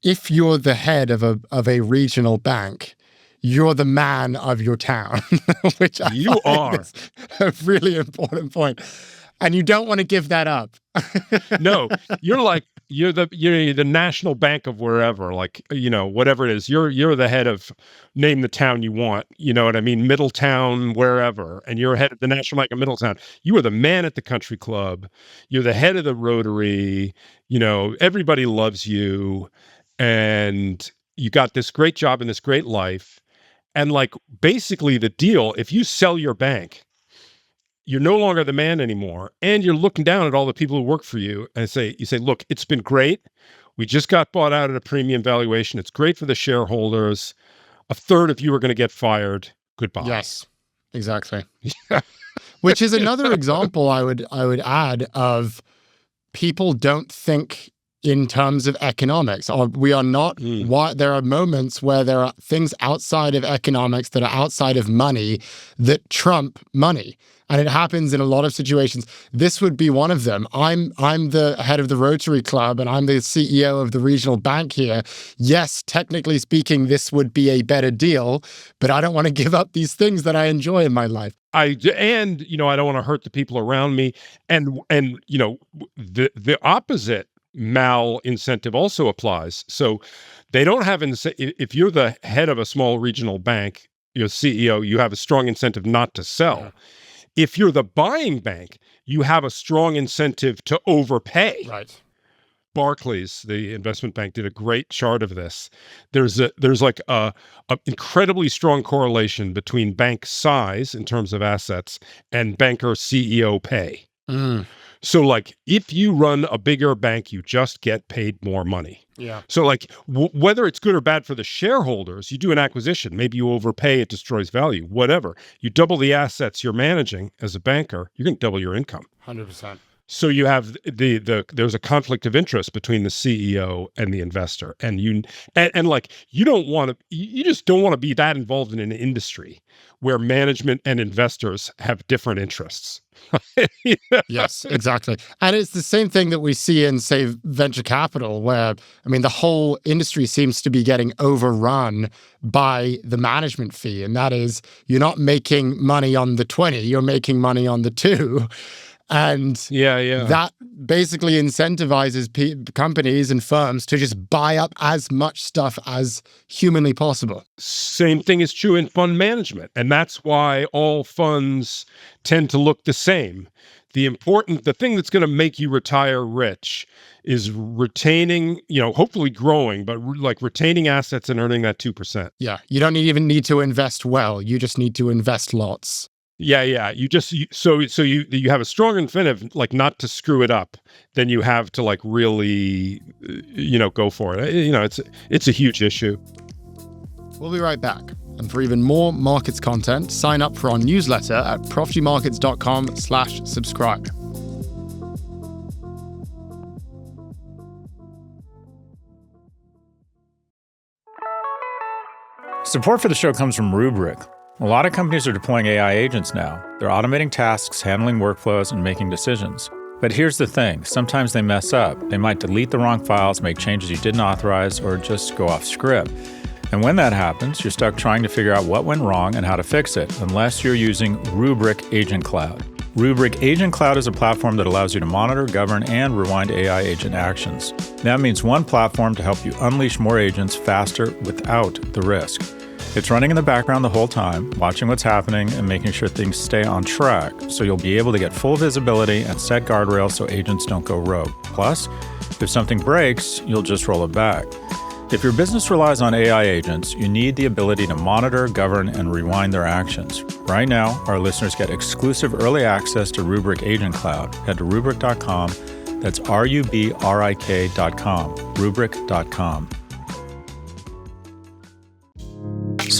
if you're the head of a regional bank, you're the man of your town, which I find is a really important point. And you don't want to give that up. No, you're the national bank of wherever, like, whatever it is. You're the head of, name the town you want. You know what I mean? Middletown, wherever. And you're head of the National Bank of Middletown. You are the man at the country club. You're the head of the Rotary. Everybody loves you. And you got this great job and this great life. And like, basically the deal, if you sell your bank, you're no longer the man anymore. And you're looking down at all the people who work for you and you say, look, it's been great. We just got bought out at a premium valuation. It's great for the shareholders. A third of you are going to get fired. Goodbye. Yes, exactly. Which is another example I would add of people don't think in terms of economics. We are not, there are moments where there are things outside of economics that are outside of money that trump money. And it happens in a lot of situations. This would be one of them. I'm the head of the Rotary Club and I'm the CEO of the regional bank here. Yes, technically speaking, this would be a better deal, but I don't want to give up these things that I enjoy in my life. I don't want to hurt the people around me. And the opposite mal incentive also applies. So they don't have, if you're the head of a small regional bank, you're CEO, you have a strong incentive not to sell. Yeah. If you're the buying bank, you have a strong incentive to overpay. Right. Barclays, the investment bank, did a great chart of this. There's like a incredibly strong correlation between bank size in terms of assets and banker CEO pay. So like, if you run a bigger bank, you just get paid more money. Yeah. So like, whether it's good or bad for the shareholders, you do an acquisition, maybe you overpay, it destroys value, whatever. You double the assets you're managing as a banker, you're going to double your income. 100%. So you have there's a conflict of interest between the CEO and the investor, and you just don't want to be that involved in an industry where management and investors have different interests. Yes, exactly. And it's the same thing that we see in, say, venture capital, where, the whole industry seems to be getting overrun by the management fee. And that is, you're not making money on the 20, you're making money on the 2. And that basically incentivizes companies and firms to just buy up as much stuff as humanly possible. Same thing is true in fund management. And that's why all funds tend to look the same. The thing that's going to make you retire rich is retaining, hopefully growing, but like retaining assets and earning that 2%. Yeah. You don't even need to invest well. You just need to invest lots. Yeah. You have a strong incentive, like, not to screw it up, than you have to, like, really, go for it. It's a huge issue. We'll be right back. And for even more markets content, sign up for our newsletter at profgmarkets.com/subscribe. Support for the show comes from Rubrik. A lot of companies are deploying AI agents now. They're automating tasks, handling workflows, and making decisions. But here's the thing. Sometimes they mess up. They might delete the wrong files, make changes you didn't authorize, or just go off script. And when that happens, you're stuck trying to figure out what went wrong and how to fix it, unless you're using Rubrik Agent Cloud. Rubrik Agent Cloud is a platform that allows you to monitor, govern, and rewind AI agent actions. That means one platform to help you unleash more agents faster without the risk. It's running in the background the whole time, watching what's happening and making sure things stay on track, so you'll be able to get full visibility and set guardrails so agents don't go rogue. Plus, if something breaks, you'll just roll it back. If your business relies on AI agents, you need the ability to monitor, govern, and rewind their actions. Right now, our listeners get exclusive early access to Rubrik Agent Cloud. Head to Rubrik.com. That's Rubrik.com. Rubrik.com.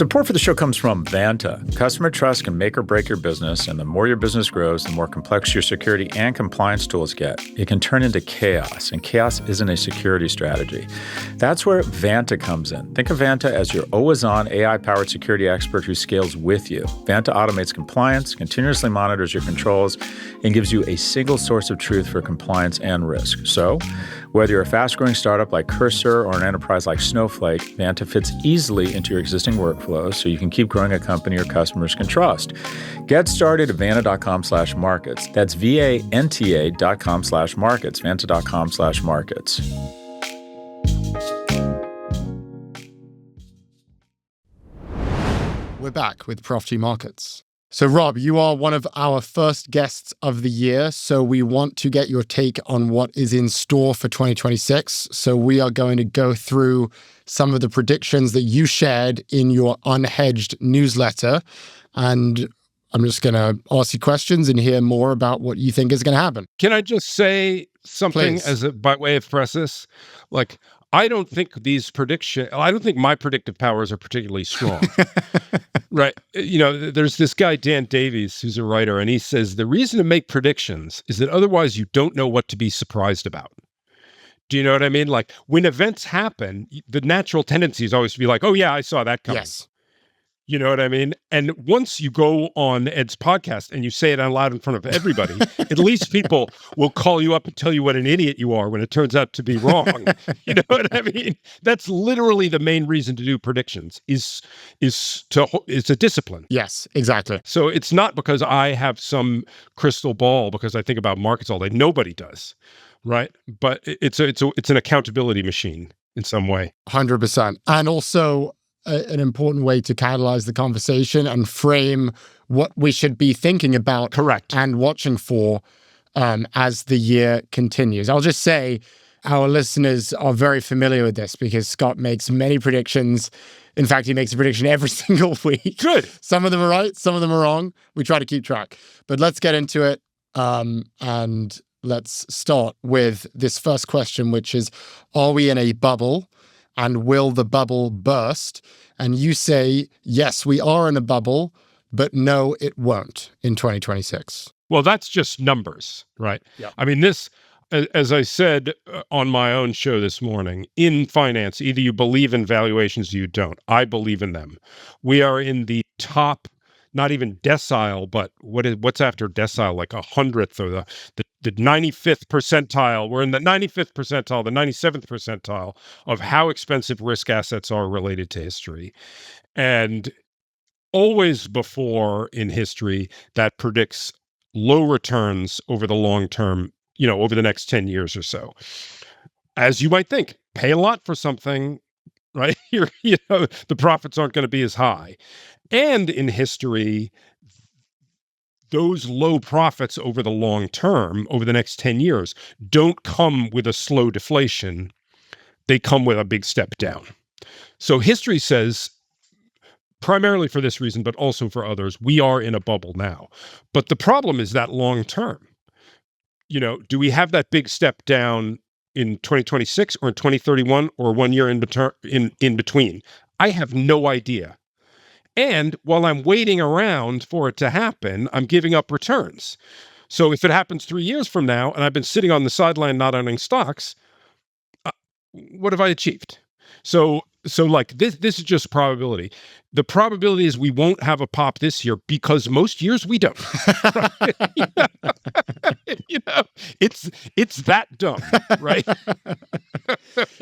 Support for the show comes from Vanta. Customer trust can make or break your business, and the more your business grows, the more complex your security and compliance tools get. It can turn into chaos, and chaos isn't a security strategy. That's where Vanta comes in. Think of Vanta as your always-on AI-powered security expert who scales with you. Vanta automates compliance, continuously monitors your controls, and gives you a single source of truth for compliance and risk. So, whether you're a fast-growing startup like Cursor or an enterprise like Snowflake, Vanta fits easily into your existing workflows so you can keep growing a company your customers can trust. Get started at vanta.com/markets. That's VANTA.com/markets, vanta.com/markets. We're back with Prof G Markets. So, Rob, you are one of our first guests of the year, so we want to get your take on what is in store for 2026. So we are going to go through some of the predictions that you shared in your unhedged newsletter, and I'm just going to ask you questions and hear more about what you think is going to happen. Can I just say something Please. by way of preface? Like, I don't think my predictive powers are particularly strong. Right. There's this guy, Dan Davies, who's a writer, and he says the reason to make predictions is that otherwise you don't know what to be surprised about. Do you know what I mean? Like, when events happen, the natural tendency is always to be like, oh, yeah, I saw that coming. Yes. You know what I mean? And once you go on Ed's podcast and you say it out loud in front of everybody, at least people will call you up and tell you what an idiot you are when it turns out to be wrong. You know what I mean? That's literally the main reason to do predictions it's a discipline. Yes, exactly. So it's not because I have some crystal ball because I think about markets all day. Nobody does, right? But it's an accountability machine in some way. 100%. And also an important way to catalyze the conversation and frame what we should be thinking about. Correct. And watching for as the year continues. I'll just say our listeners are very familiar with this because Scott makes many predictions. In fact, he makes a prediction every single week. Good. Some of them are right, some of them are wrong. We try to keep track. But let's get into it. And let's start with this first question, which is, are we in a bubble? And will the bubble burst? And you say, yes, we are in a bubble, but no, it won't in 2026. Well, that's just numbers, right? Yeah. I mean, this, as I said on my own show this morning, in finance, either you believe in valuations or you don't. I believe in them. We are in the top, not even decile, but what's after decile, like 100th or the 95th percentile. We're in the 95th percentile, the 97th percentile of how expensive risk assets are related to history. And always before in history, that predicts low returns over the long term, over the next 10 years or so. As you might think, pay a lot for something, right? The profits aren't going to be as high. And in history, those low profits over the long term, over the next 10 years, don't come with a slow deflation. They come with a big step down. So history says, primarily for this reason, but also for others, we are in a bubble now. But the problem is that long term. Do we have that big step down in 2026 or in 2031 or 1 year in between? I have no idea. And while I'm waiting around for it to happen, I'm giving up returns. So if it happens 3 years from now and I've been sitting on the sideline not owning stocks, what have I achieved? So like this is just probability. The probability is we won't have a pop this year because most years we don't. It's that dumb, right?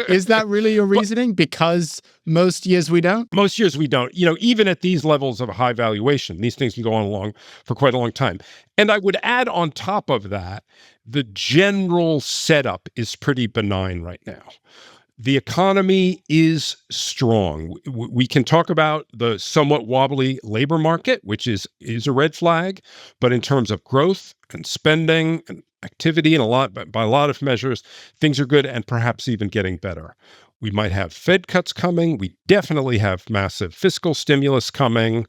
Is that really your reasoning? Because most years we don't? Most years we don't. Even at these levels of high valuation, these things can go on along for quite a long time. And I would add on top of that, the general setup is pretty benign right now. The economy is strong. We can talk about the somewhat wobbly labor market, which is a red flag, but in terms of growth and spending and activity and by a lot of measures, things are good and perhaps even getting better. We might have Fed cuts coming. We definitely have massive fiscal stimulus coming.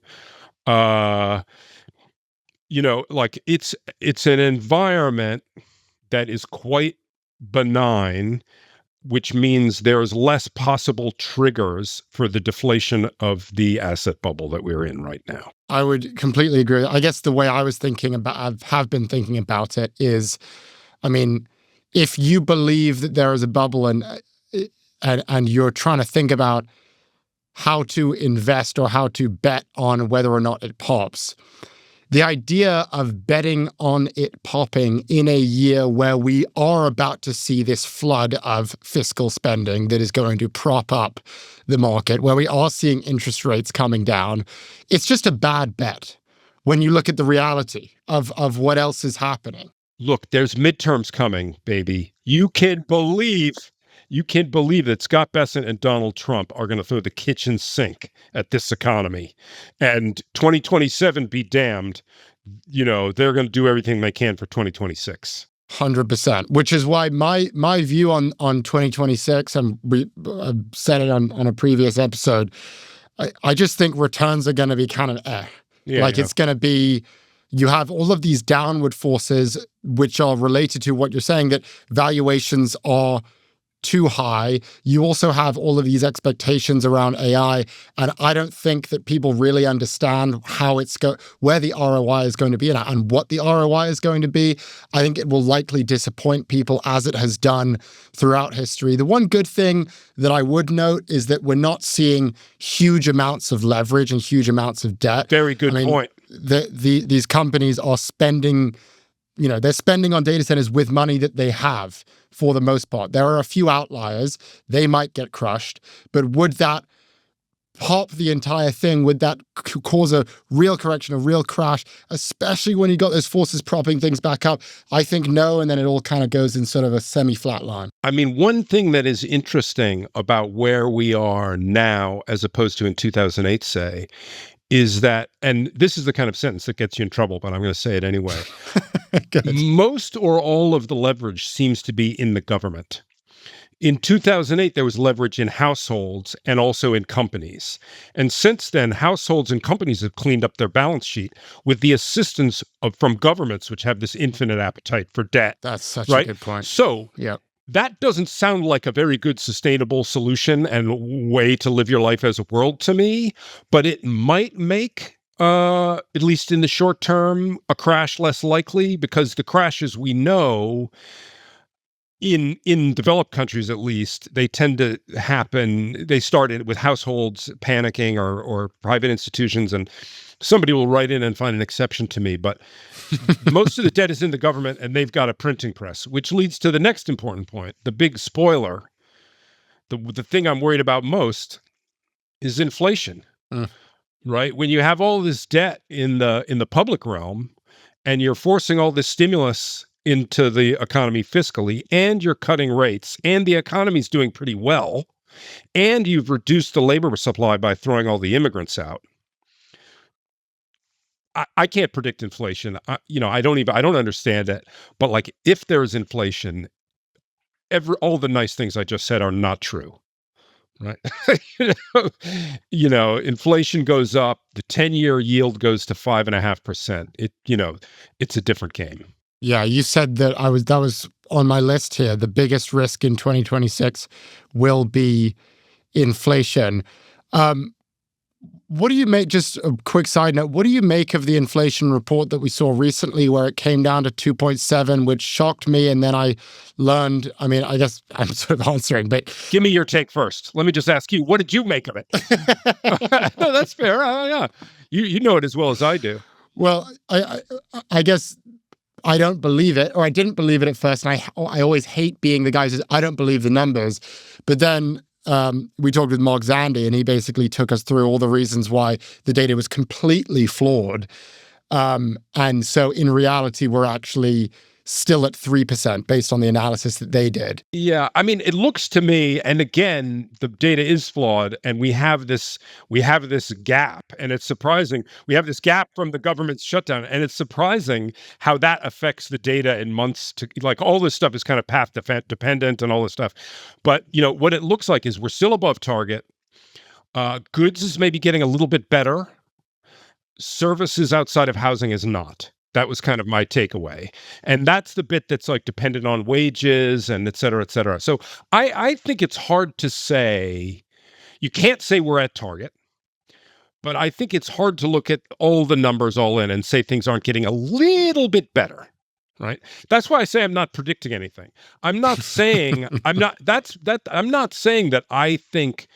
Like it's an environment that is quite benign. which means there's less possible triggers for the deflation of the asset bubble that we're in right now. I would completely agree. I guess the way I was thinking about, have been thinking about it is, I mean, if you believe that there is a bubble and you're trying to think about how to invest or how to bet on whether or not it pops, the idea of betting on it popping in a year where we are about to see this flood of fiscal spending that is going to prop up the market, where we are seeing interest rates coming down, it's just a bad bet when you look at the reality of what else is happening. Look, there's midterms coming, baby. You can believe that Scott Bessent and Donald Trump are going to throw the kitchen sink at this economy. And 2027 be damned, they're going to do everything they can for 2026. 100%, which is why my view on 2026, and we said it on a previous episode, I just think returns are going to be kind of it's going to be, you have all of these downward forces which are related to what you're saying, that valuations are too high. You also have all of these expectations around AI, and I don't think that people really understand how where the ROI is going to be and what the ROI is going to be. I think it will likely disappoint people, as it has done throughout history. The one good thing that I would note is that we're not seeing huge amounts of leverage and huge amounts of debt. Very good point. These companies are spending, they're spending on data centers with money that they have, for the most part. There are a few outliers. They might get crushed, but would that pop the entire thing? Would that cause a real correction, a real crash, especially when you got those forces propping things back up? I think no, and then it all kind of goes in sort of a semi-flat line. I mean, one thing that is interesting about where we are now, as opposed to in 2008, say, is that, and this is the kind of sentence that gets you in trouble, but I'm going to say it anyway. Most or all of the leverage seems to be in the government. In 2008, there was leverage in households and also in companies. And since then, households and companies have cleaned up their balance sheet with the assistance from governments, which have this infinite appetite for debt. That's such a good point. So that doesn't sound like a very good sustainable solution and way to live your life as a world to me, but it might make, at least in the short term, a crash less likely, because the crashes we know in developed countries, at least, they tend to happen. They started with households panicking or private institutions, and somebody will write in and find an exception to me, but most of the debt is in the government, and they've got a printing press, which leads to the next important point. The big spoiler, the thing I'm worried about most is inflation, right? When you have all this debt in the public realm, and you're forcing all this stimulus into the economy fiscally, and you're cutting rates, and the economy's doing pretty well, and you've reduced the labor supply by throwing all the immigrants out. I can't predict inflation. I don't understand it. But like, if there's inflation, all the nice things I just said are not true, right? Inflation goes up, the 10-year yield goes to 5.5%. It's a different game. Yeah, you said that that was on my list here. The biggest risk in 2026 will be inflation. What do you make, just a quick side note, what do you make of the inflation report that we saw recently where it came down to 2.7, which shocked me? And then I learned, I guess I'm sort of answering, but... Give me your take first. Let me just ask you, what did you make of it? No, that's fair. Yeah. You know it as well as I do. Well, I guess I don't believe it, or I didn't believe it at first. And I always hate being the guy who says, I don't believe the numbers. But then we talked with Mark Zandi, and he basically took us through all the reasons why the data was completely flawed. And so in reality, we're actually still at 3% based on the analysis that they did. Yeah, it looks to me, and again, the data is flawed, and we have this gap, and it's surprising. We have this gap from the government's shutdown, and it's surprising how that affects the data in months to, like, all this stuff is kind of path dependent and all this stuff. But, what it looks like is we're still above target. Goods is maybe getting a little bit better. Services outside of housing is not. That was kind of my takeaway. And that's the bit that's like dependent on wages and et cetera, et cetera. So I think it's hard to say, you can't say we're at target, but I think it's hard to look at all the numbers all in and say things aren't getting a little bit better. Right. That's why I say I'm not predicting anything. I'm not saying I'm not saying that I think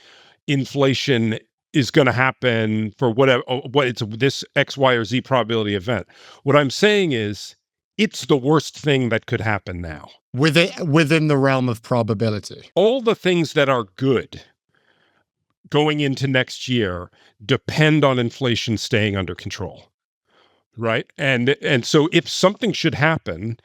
inflation is going to happen for whatever, what it's this X, Y, or Z probability event. What I'm saying is it's the worst thing that could happen now. Within the realm of probability. All the things that are good going into next year depend on inflation staying under control. Right. And so if something should happen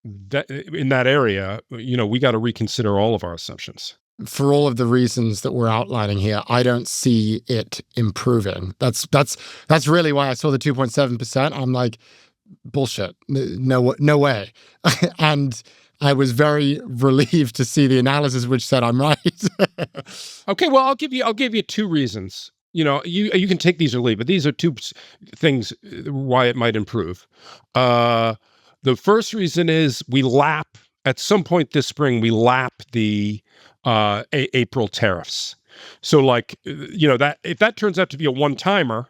that in that area, we got to reconsider all of our assumptions. For all of the reasons that we're outlining here, I don't see it improving. That's really why I saw the 2.7%. I'm like, bullshit. No way. And I was very relieved to see the analysis which said I'm right. Okay, well, I'll give you two reasons. You can take these or leave, but these are two things why it might improve. The first reason is at some point this spring, we lap the April tariffs. So that if that turns out to be a one-timer,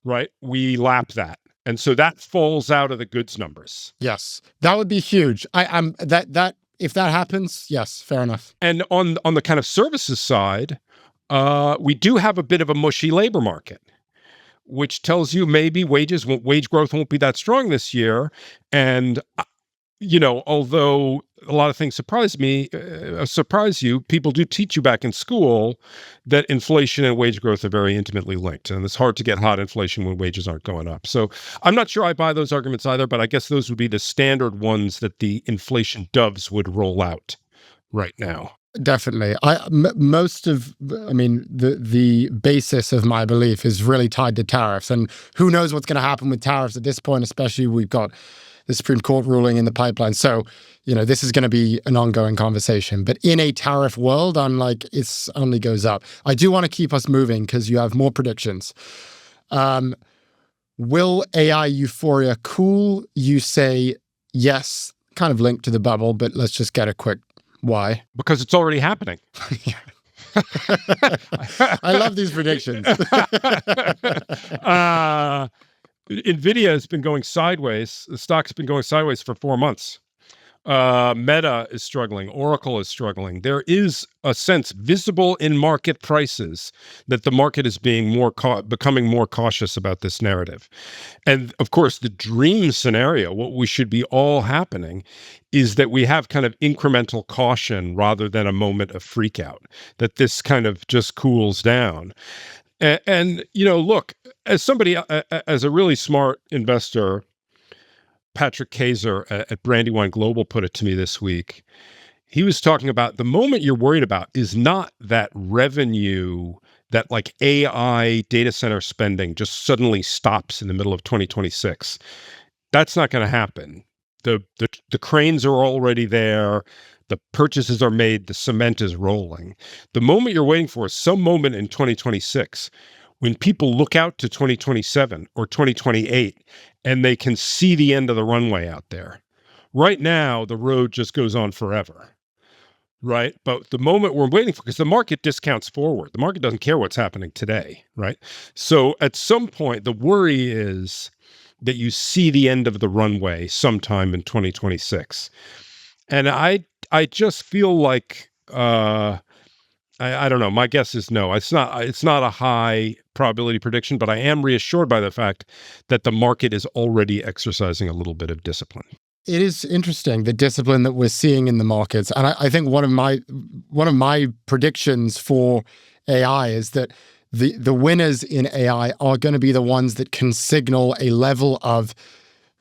right, we lap that. And so that falls out of the goods numbers. Yes, that would be huge. That if that happens, yes, fair enough. And on the kind of services side, we do have a bit of a mushy labor market, which tells you maybe wage growth won't be that strong this year. And, although a lot of things surprise you, people do teach you back in school that inflation and wage growth are very intimately linked. And it's hard to get hot inflation when wages aren't going up. So I'm not sure I buy those arguments either, but I guess those would be the standard ones that the inflation doves would roll out right now. Definitely. The basis of my belief is really tied to tariffs, and who knows what's going to happen with tariffs at this point, especially we've got the Supreme Court ruling in the pipeline. So, this is going to be an ongoing conversation. But in a tariff world, I'm like, it only goes up. I do want to keep us moving because you have more predictions. Will AI euphoria cool? You say yes, kind of linked to the bubble, but let's just get a quick why. Because it's already happening. I love these predictions. NVIDIA has been going sideways. The stock's been going sideways for 4 months. Meta is struggling. Oracle is struggling. There is a sense visible in market prices that the market is becoming more cautious about this narrative. And of course, the dream scenario, what we should be all happening, is that we have kind of incremental caution rather than a moment of freak out, that this kind of just cools down. And look, as a really smart investor, Patrick Kaiser at Brandywine Global put it to me this week. He was talking about the moment you're worried about is not that revenue, that like AI data center spending just suddenly stops in the middle of 2026. That's not going to happen. The cranes are already there. The purchases are made. The cement is rolling. The moment you're waiting for is some moment in 2026 when people look out to 2027 or 2028 and they can see the end of the runway out there. Right now, the road just goes on forever, right? But the moment we're waiting for, because the market discounts forward. The market doesn't care what's happening today, right? So at some point, the worry is that you see the end of the runway sometime in 2026. And I just feel like, I don't know. My guess is no. It's not a high probability prediction, but I am reassured by the fact that the market is already exercising a little bit of discipline. It is interesting, the discipline that we're seeing in the markets. And I think one of my predictions for AI is that the winners in AI are going to be the ones that can signal a level of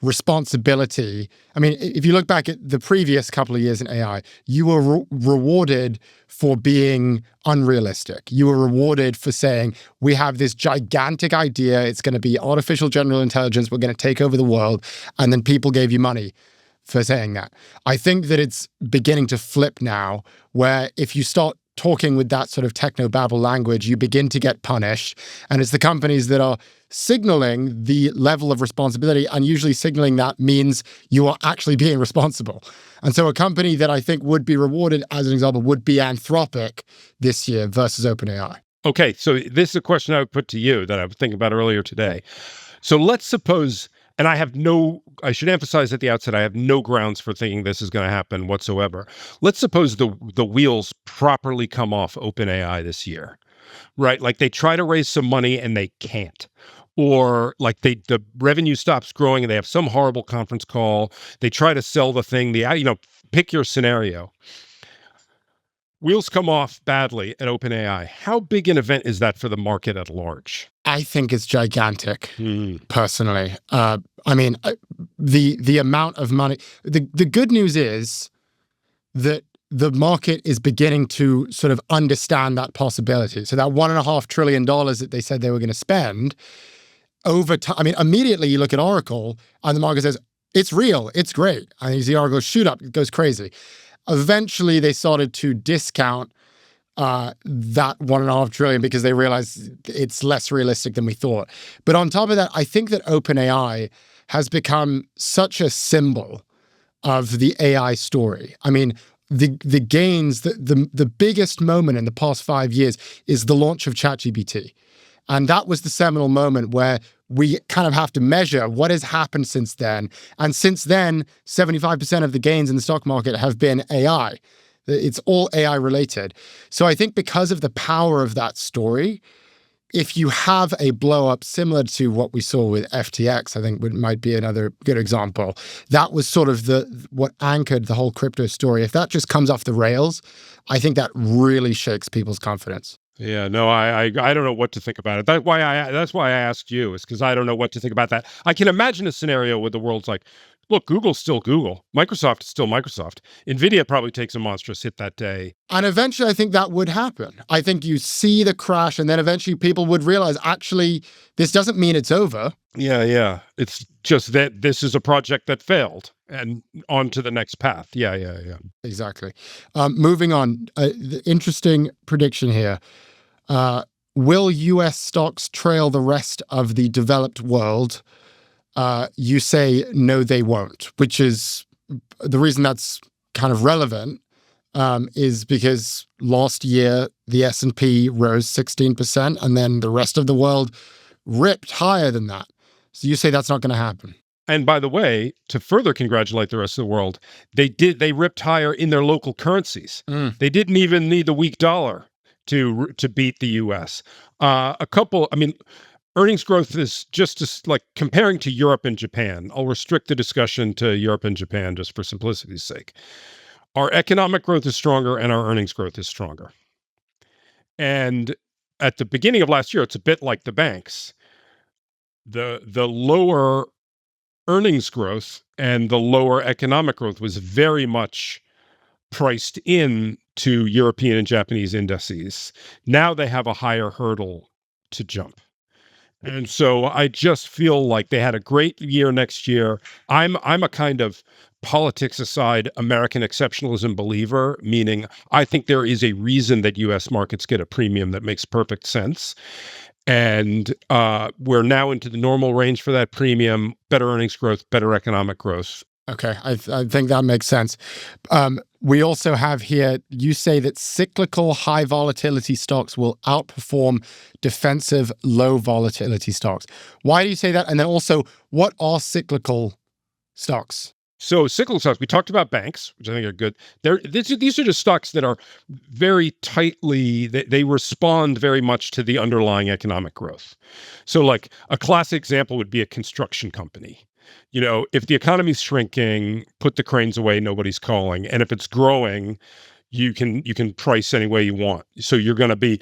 responsibility. I mean, if you look back at the previous couple of years in AI, you were rewarded for being unrealistic. You were rewarded for saying, we have this gigantic idea, it's going to be artificial general intelligence, we're going to take over the world, and then people gave you money for saying that. I think that it's beginning to flip now, where if you start talking with that sort of techno-babble language, you begin to get punished. And it's the companies that are signaling the level of responsibility, and usually signaling that means you are actually being responsible. And so a company that I think would be rewarded, as an example, would be Anthropic this year versus OpenAI. Okay, so this is a question I would put to you that I was thinking about earlier today. So let's suppose, and I should emphasize at the outset, I have no grounds for thinking this is going to happen whatsoever. Let's suppose the wheels properly come off OpenAI this year, right? Like they try to raise some money and they can't. Or like the revenue stops growing and they have some horrible conference call. They try to sell the thing, pick your scenario. Wheels come off badly at OpenAI. How big an event is that for the market at large? I think it's gigantic, personally. I mean, the amount of money. The good news is that the market is beginning to sort of understand that possibility. So that $1.5 trillion that they said they were going to spend over time. I mean, immediately you look at Oracle and the market says, it's real, it's great. And you see Oracle shoot up, it goes crazy. Eventually they started to discount that $1.5 trillion because they realized it's less realistic than we thought. But on top of that, I think that OpenAI has become such a symbol of the AI story. I mean, the gains, the biggest moment in the past 5 years is the launch of ChatGPT. And that was the seminal moment where we kind of have to measure what has happened since then. And since then, 75% of the gains in the stock market have been AI. It's all AI related. So I think because of the power of that story, if you have a blow up similar to what we saw with FTX, I think might be another good example. That was sort of what anchored the whole crypto story. If that just comes off the rails, I think that really shakes people's confidence. Yeah, no, I don't know what to think about it. That's why I asked you, is because I don't know what to think about that. I can imagine a scenario where the world's like, look, Google's still Google. Microsoft is still Microsoft. NVIDIA probably takes a monstrous hit that day. And eventually I think that would happen. I think you see the crash and then eventually people would realize, actually, this doesn't mean it's over. Yeah. It's just that this is a project that failed and on to the next path. Yeah. Exactly. Moving on, the interesting prediction here. Will US stocks trail the rest of the developed world? You say, no, they won't, which is the reason that's kind of relevant is because last year, the S&P rose 16%, and then the rest of the world ripped higher than that. So you say that's not going to happen. And by the way, to further congratulate the rest of the world, they ripped higher in their local currencies. They didn't even need the weak dollar to beat the US. Earnings growth is just like comparing to Europe and Japan. I'll restrict the discussion to Europe and Japan just for simplicity's sake. Our economic growth is stronger and our earnings growth is stronger. And at the beginning of last year, it's a bit like the banks. The lower earnings growth and the lower economic growth was very much priced in to European and Japanese indices. Now they have a higher hurdle to jump. And so I just feel like they had a great year next year. I'm a kind of politics aside American exceptionalism believer, meaning I think there is a reason that US markets get a premium that makes perfect sense. And we're now into the normal range for that premium, better earnings growth, better economic growth. Okay, I think that makes sense. We also have here, you say that cyclical high volatility stocks will outperform defensive low volatility stocks. Why do you say that? And then also, what are cyclical stocks? So cyclical stocks, we talked about banks, which I think are good. These are just stocks that are very tightly, they respond very much to the underlying economic growth. So like a classic example would be a construction company. You know, if the economy's shrinking, put the cranes away, nobody's calling. And if it's growing, you can price any way you want. So you're going to be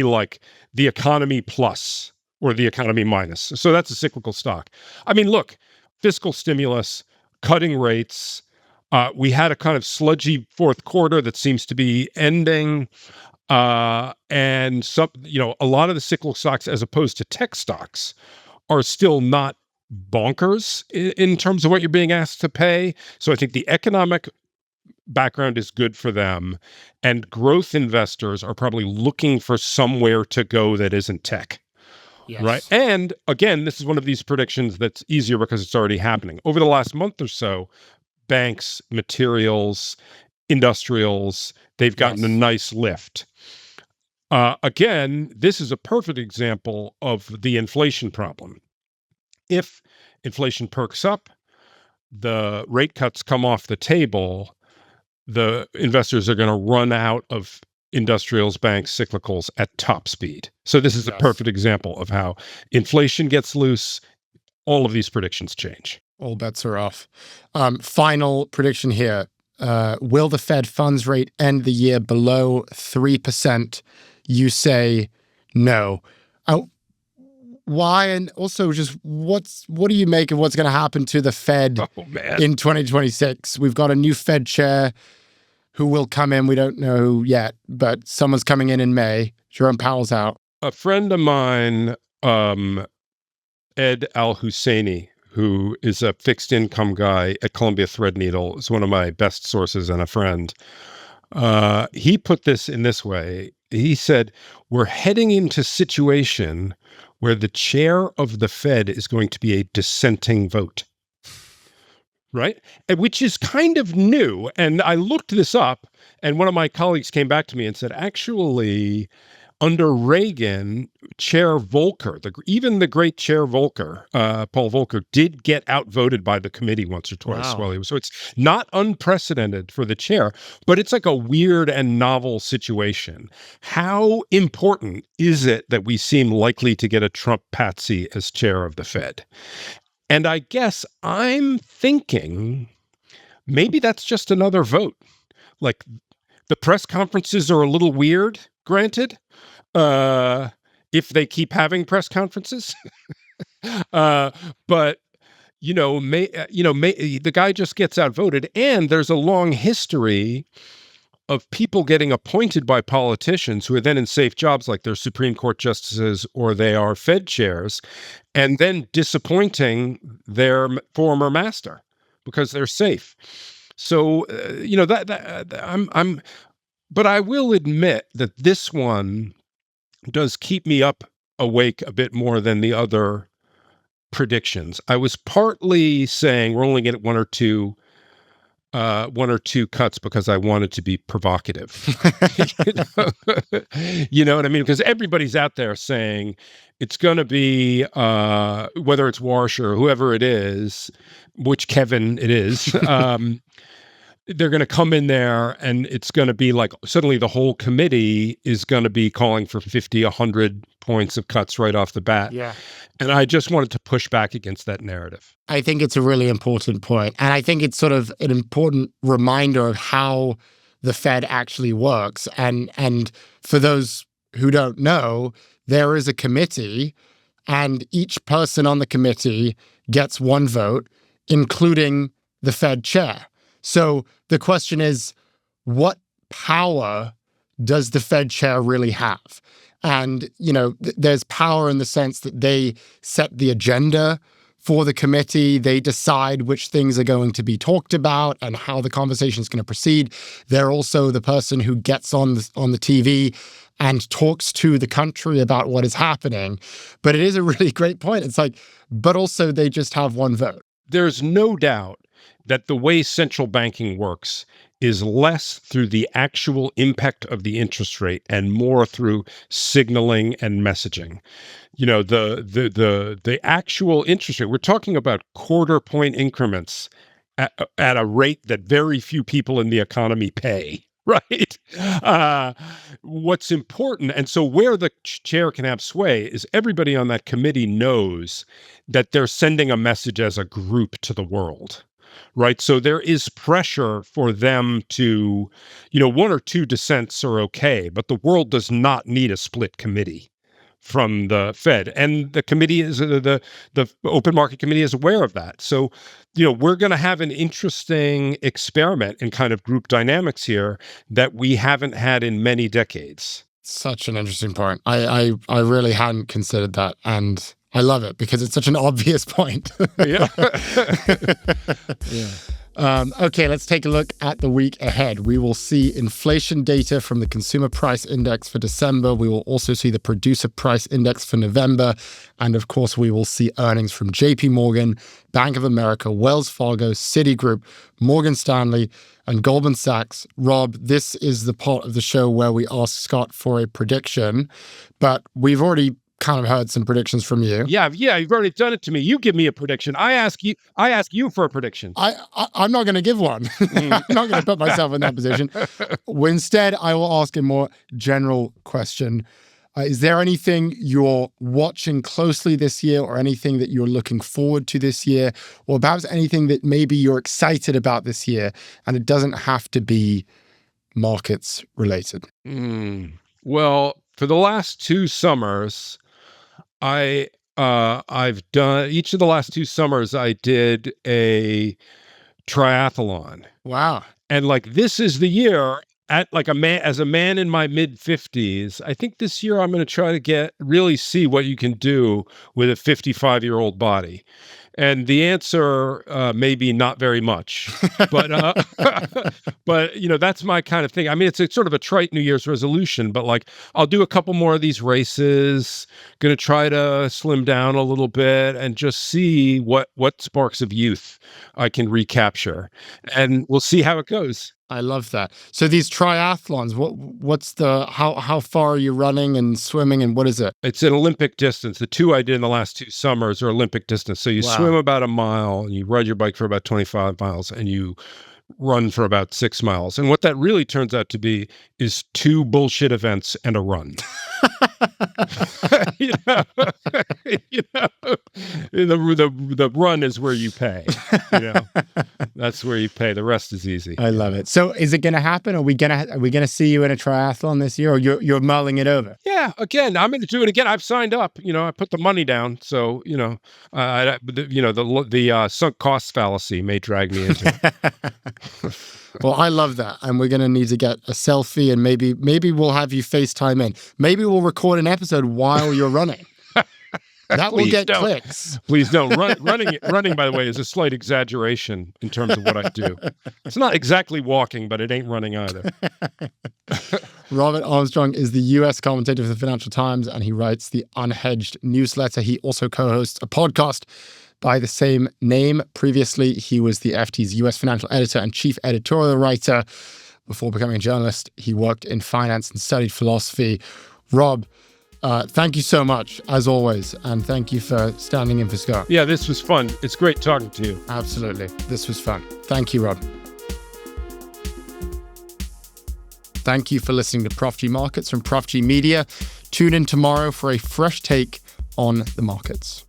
like the economy plus or the economy minus. So that's a cyclical stock. I mean, look, fiscal stimulus, cutting rates. We had a kind of sludgy fourth quarter that seems to be ending. And some, a lot of the cyclical stocks, as opposed to tech stocks, are still not bonkers in terms of what you're being asked to pay. So I think the economic background is good for them, and growth investors are probably looking for somewhere to go that isn't tech. Yes. Right. And again, this is one of these predictions that's easier because it's already happening. Over the last month or so, banks, materials, industrials, they've gotten a nice lift. Again, this is a perfect example of the inflation problem. If inflation perks up, the rate cuts come off the table, the investors are going to run out of industrials, banks, cyclicals at top speed. So this is a perfect example of how inflation gets loose. All of these predictions change. All bets are off. Final prediction here. Will the Fed funds rate end the year below 3%? You say no. Why? And also just what do you make of what's going to happen to the Fed in 2026? We've got a new Fed chair who will come in. We don't know yet, but someone's coming in May. Jerome Powell's out. A friend of mine, Ed Al-Husseini, who is a fixed income guy at Columbia Threadneedle, is one of my best sources and a friend. He put this in this way. He said, we're heading into a situation where the chair of the Fed is going to be a dissenting vote. Right? Which is kind of new. And I looked this up, and one of my colleagues came back to me and said, actually, under Reagan, Chair Volcker, even the great Chair Volcker, Paul Volcker, did get outvoted by the committee once or twice. Wow. So it's not unprecedented for the chair, but it's like a weird and novel situation. How important is it that we seem likely to get a Trump patsy as chair of the Fed? And I guess I'm thinking maybe that's just another vote. Like, the press conferences are a little weird, granted, if they keep having press conferences. But the guy just gets outvoted, and there's a long history of people getting appointed by politicians who are then in safe jobs, like they're Supreme Court justices or they are Fed chairs, and then disappointing their former master because they're safe. So, but I will admit that this one does keep me up awake a bit more than the other predictions. I was partly saying we're only getting one or two cuts because I wanted to be provocative. You know what I mean? Because everybody's out there saying it's going to be, whether it's Warsh or whoever it is, which Kevin it is, they're going to come in there and it's going to be like suddenly the whole committee is going to be calling for 50, 100 points of cuts right off the bat. Yeah. And I just wanted to push back against that narrative. I think it's a really important point. And I think it's sort of an important reminder of how the Fed actually works. And for those who don't know, there is a committee and each person on the committee gets one vote, including the Fed chair. So the question is, what power does the Fed chair really have? And, there's power in the sense that they set the agenda for the committee. They decide which things are going to be talked about and how the conversation is going to proceed. They're also the person who gets on the TV and talks to the country about what is happening. But it is a really great point. It's like, but also they just have one vote. There's no doubt that the way central banking works is less through the actual impact of the interest rate and more through signaling and messaging. The actual interest rate, we're talking about quarter point increments at a rate that very few people in the economy pay. Right. What's important, and so where the chair can have sway is everybody on that committee knows that they're sending a message as a group to the world. Right. So there is pressure for them to, one or two dissents are okay, but the world does not need a split committee from the Fed. And the committee is the open market committee is aware of that. So, we're going to have an interesting experiment in kind of group dynamics here that we haven't had in many decades. Such an interesting point. I really hadn't considered that. And I love it because it's such an obvious point. Yeah. Yeah. Okay, let's take a look at the week ahead. We will see inflation data from the Consumer Price Index for December. We will also see the Producer Price Index for November. And of course, we will see earnings from JP Morgan, Bank of America, Wells Fargo, Citigroup, Morgan Stanley, and Goldman Sachs. Rob, this is the part of the show where we ask Scott for a prediction, but we've already kind of heard some predictions from you. Yeah, you've already done it to me. You give me a prediction. I ask you for a prediction. I'm not going to give one. I'm not going to put myself in that position. Instead, I will ask a more general question. Is there anything you're watching closely this year, or anything that you're looking forward to this year, or perhaps anything that maybe you're excited about this year, and it doesn't have to be markets related? Well, for the last 2 summers, I've done each of the last 2 summers. I did a triathlon. Wow! And like this is the year as a man in my mid-50s. I think this year I'm going to try to really see what you can do with a 55-year-old body. And the answer may be not very much, but that's my kind of thing. I mean, it's sort of a trite New Year's resolution, but like I'll do a couple more of these races. Going to try to slim down a little bit and just see what sparks of youth I can recapture, and we'll see how it goes. I love that. So these triathlons, what's how far are you running and swimming, and what is it? It's an Olympic distance. The 2 I did in the last 2 summers are Olympic distance. So you swim about a mile, and you ride your bike for about 25 miles, and you run for about 6 miles. And what that really turns out to be is 2 bullshit events and a run. The run is where you pay. That's where you pay. The rest is easy. I love it. So, is it going to happen? Are we gonna see you in a triathlon this year, or you're mulling it over? Yeah. Again, I'm going to do it again. I've signed up. I put the money down. So the sunk cost fallacy may drag me into it. Well, I love that. And we're going to need to get a selfie, and maybe we'll have you FaceTime in. Maybe we'll record an episode while you're running. That will get clicks. Please don't. Running, by the way, is a slight exaggeration in terms of what I do. It's not exactly walking, but it ain't running either. Robert Armstrong is the U.S. commentator for the Financial Times, and he writes the Unhedged newsletter. He also co-hosts a podcast by the same name. Previously, he was the FT's U.S. financial editor and chief editorial writer. Before becoming a journalist, he worked in finance and studied philosophy. Rob, thank you so much, as always, and thank you for standing in for Scott. Yeah, this was fun. It's great talking to you. Absolutely. This was fun. Thank you, Rob. Thank you for listening to Prof G Markets from Prof G Media. Tune in tomorrow for a fresh take on the markets.